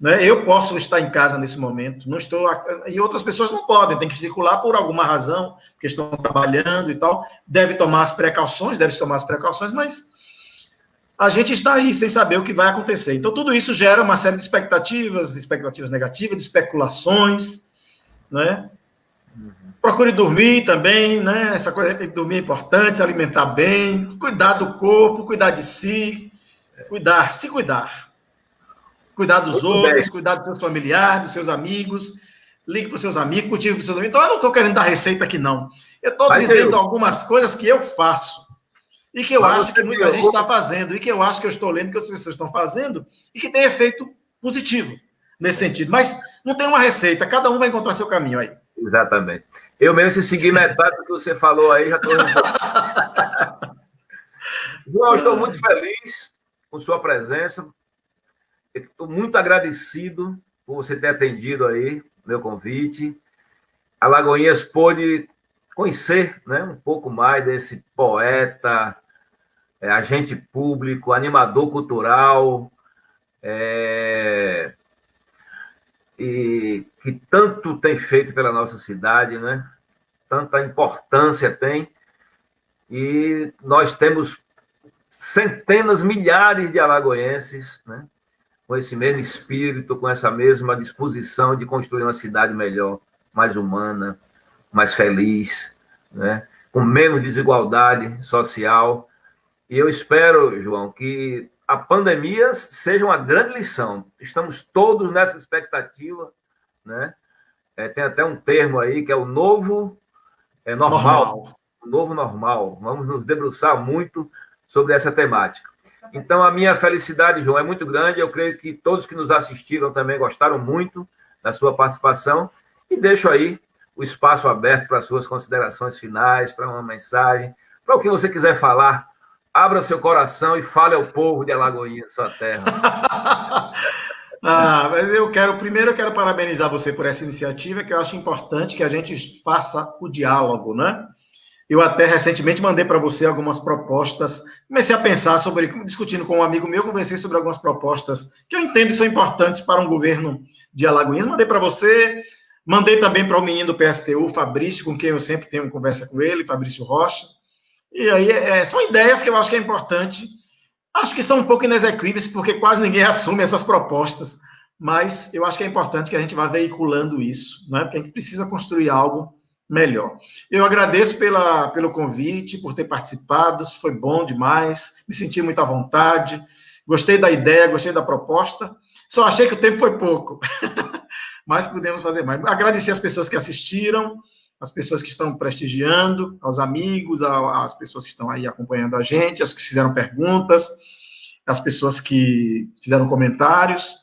Né? Eu posso estar em casa nesse momento, não estou, e outras pessoas não podem, tem que circular por alguma razão, porque estão trabalhando e tal, deve se tomar as precauções, mas a gente está aí sem saber o que vai acontecer. Então, tudo isso gera uma série de expectativas negativas, de especulações, né? Procure dormir também, né? Essa coisa de dormir é importante, se alimentar bem, cuidar do corpo, cuidar de si, se cuidar. Cuidar dos outros, cuidar dos seus familiares, dos seus amigos, ligue para os seus amigos, cultive para os seus amigos. Então, eu não estou querendo dar receita aqui, não. Eu estou dizendo algumas coisas que eu faço e que eu acho que muita gente está fazendo, e que eu acho que eu estou lendo que outras pessoas estão fazendo, e que tem efeito positivo nesse sentido. Mas não tem uma receita, cada um vai encontrar seu caminho aí. Exatamente. Eu mesmo, se seguir metade do que você falou aí, já estou... João, estou muito feliz com sua presença. Estou muito agradecido por você ter atendido aí meu convite. Alagoinhas pôde conhecer, né, um pouco mais desse poeta, agente público, animador cultural, e que tanto tem feito pela nossa cidade, né? Tanta importância tem. E nós temos centenas, milhares de alagoenses, né, com esse mesmo espírito, com essa mesma disposição de construir uma cidade melhor, mais humana, mais feliz, né? Com menos desigualdade social. E eu espero, João, que a pandemia seja uma grande lição. Estamos todos nessa expectativa, né? Tem até um termo aí que é o novo normal. O novo normal. Vamos nos debruçar muito sobre essa temática. Então, a minha felicidade, João, é muito grande. Eu creio que todos que nos assistiram também gostaram muito da sua participação. E deixo aí o espaço aberto para as suas considerações finais, para uma mensagem, para o que você quiser falar. Abra seu coração e fale ao povo de Alagoinhas, sua terra. Mas primeiro eu quero parabenizar você por essa iniciativa, que eu acho importante que a gente faça o diálogo, né? Eu até recentemente mandei para você algumas propostas, comecei a pensar discutindo com um amigo meu, conversei sobre algumas propostas que eu entendo que são importantes para um governo de Alagoinhas, mandei para você, mandei também para o menino do PSTU, Fabrício, com quem eu sempre tenho conversa com ele, Fabrício Rocha, e aí são ideias que eu acho que é importante Acho que são um pouco inexequíveis, porque quase ninguém assume essas propostas, mas eu acho que é importante que a gente vá veiculando isso, né? Porque a gente precisa construir algo melhor. Eu agradeço pelo convite, por ter participado, foi bom demais, me senti muito à vontade, gostei da ideia, gostei da proposta, só achei que o tempo foi pouco, mas podemos fazer mais. Agradecer as pessoas que assistiram, as pessoas que estão prestigiando, aos amigos, às pessoas que estão aí acompanhando a gente, as que fizeram perguntas, as pessoas que fizeram comentários.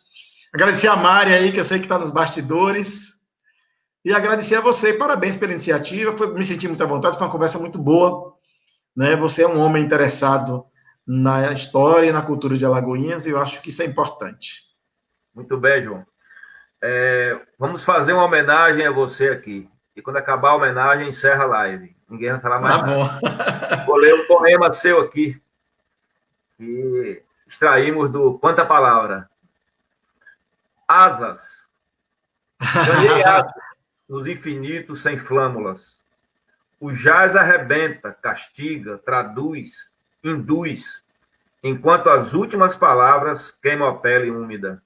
Agradecer a Mari aí, que eu sei que está nos bastidores. E agradecer a você. Parabéns pela iniciativa. Me senti muito à vontade, foi uma conversa muito boa. Né? Você é um homem interessado na história e na cultura de Alagoinhas, e eu acho que isso é importante. Muito bem, João. Vamos fazer uma homenagem a você aqui. E quando acabar a homenagem, encerra a live. Ninguém vai falar mais nada. Bom. Vou ler um poema seu aqui, que extraímos do Quanta Palavra. Asas. Ganhei asas nos infinitos sem flâmulas. O jazz arrebenta, castiga, traduz, induz, enquanto as últimas palavras queimam a pele úmida.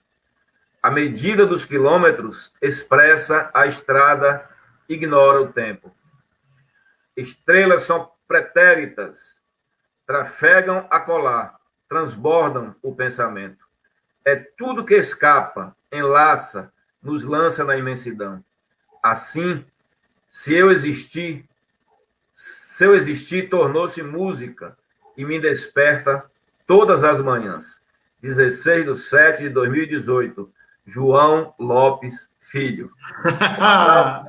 A medida dos quilômetros expressa a estrada, ignora o tempo. Estrelas são pretéritas, trafegam a colar, transbordam o pensamento. É tudo que escapa, enlaça, nos lança na imensidão. Assim, seu existir tornou-se música e me desperta todas as manhãs. 16/7/2018. João Lopes Filho.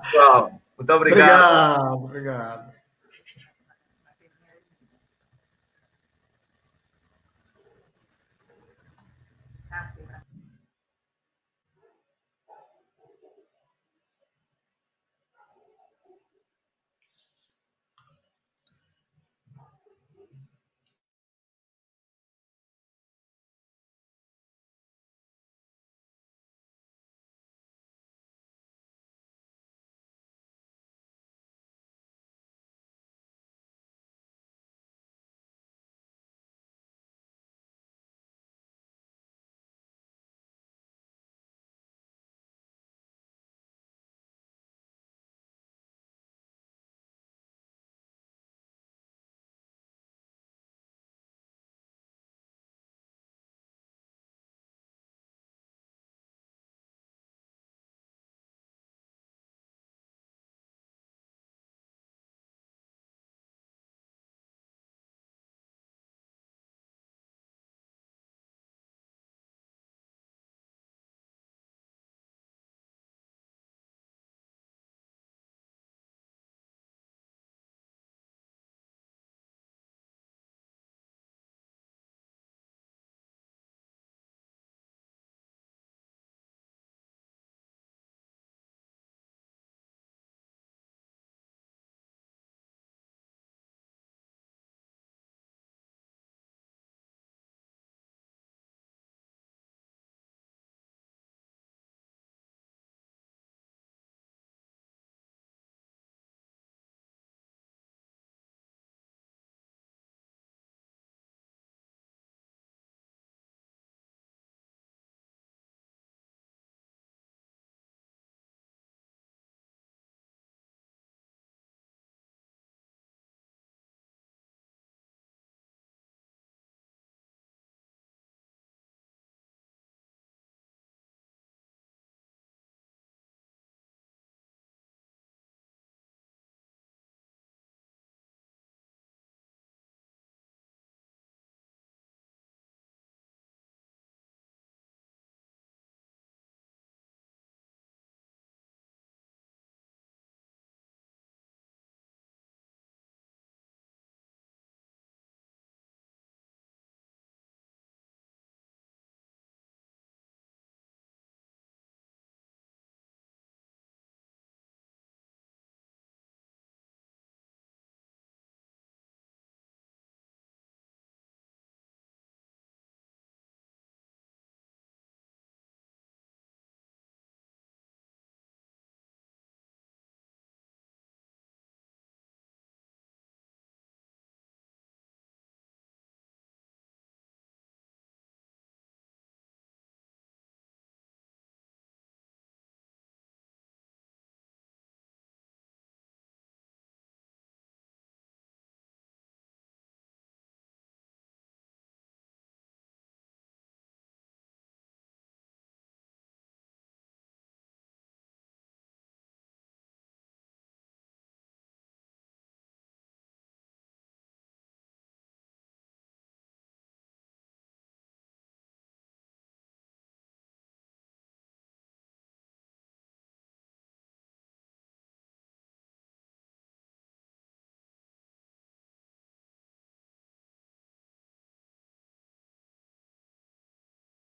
Pessoal, muito obrigado. Obrigado.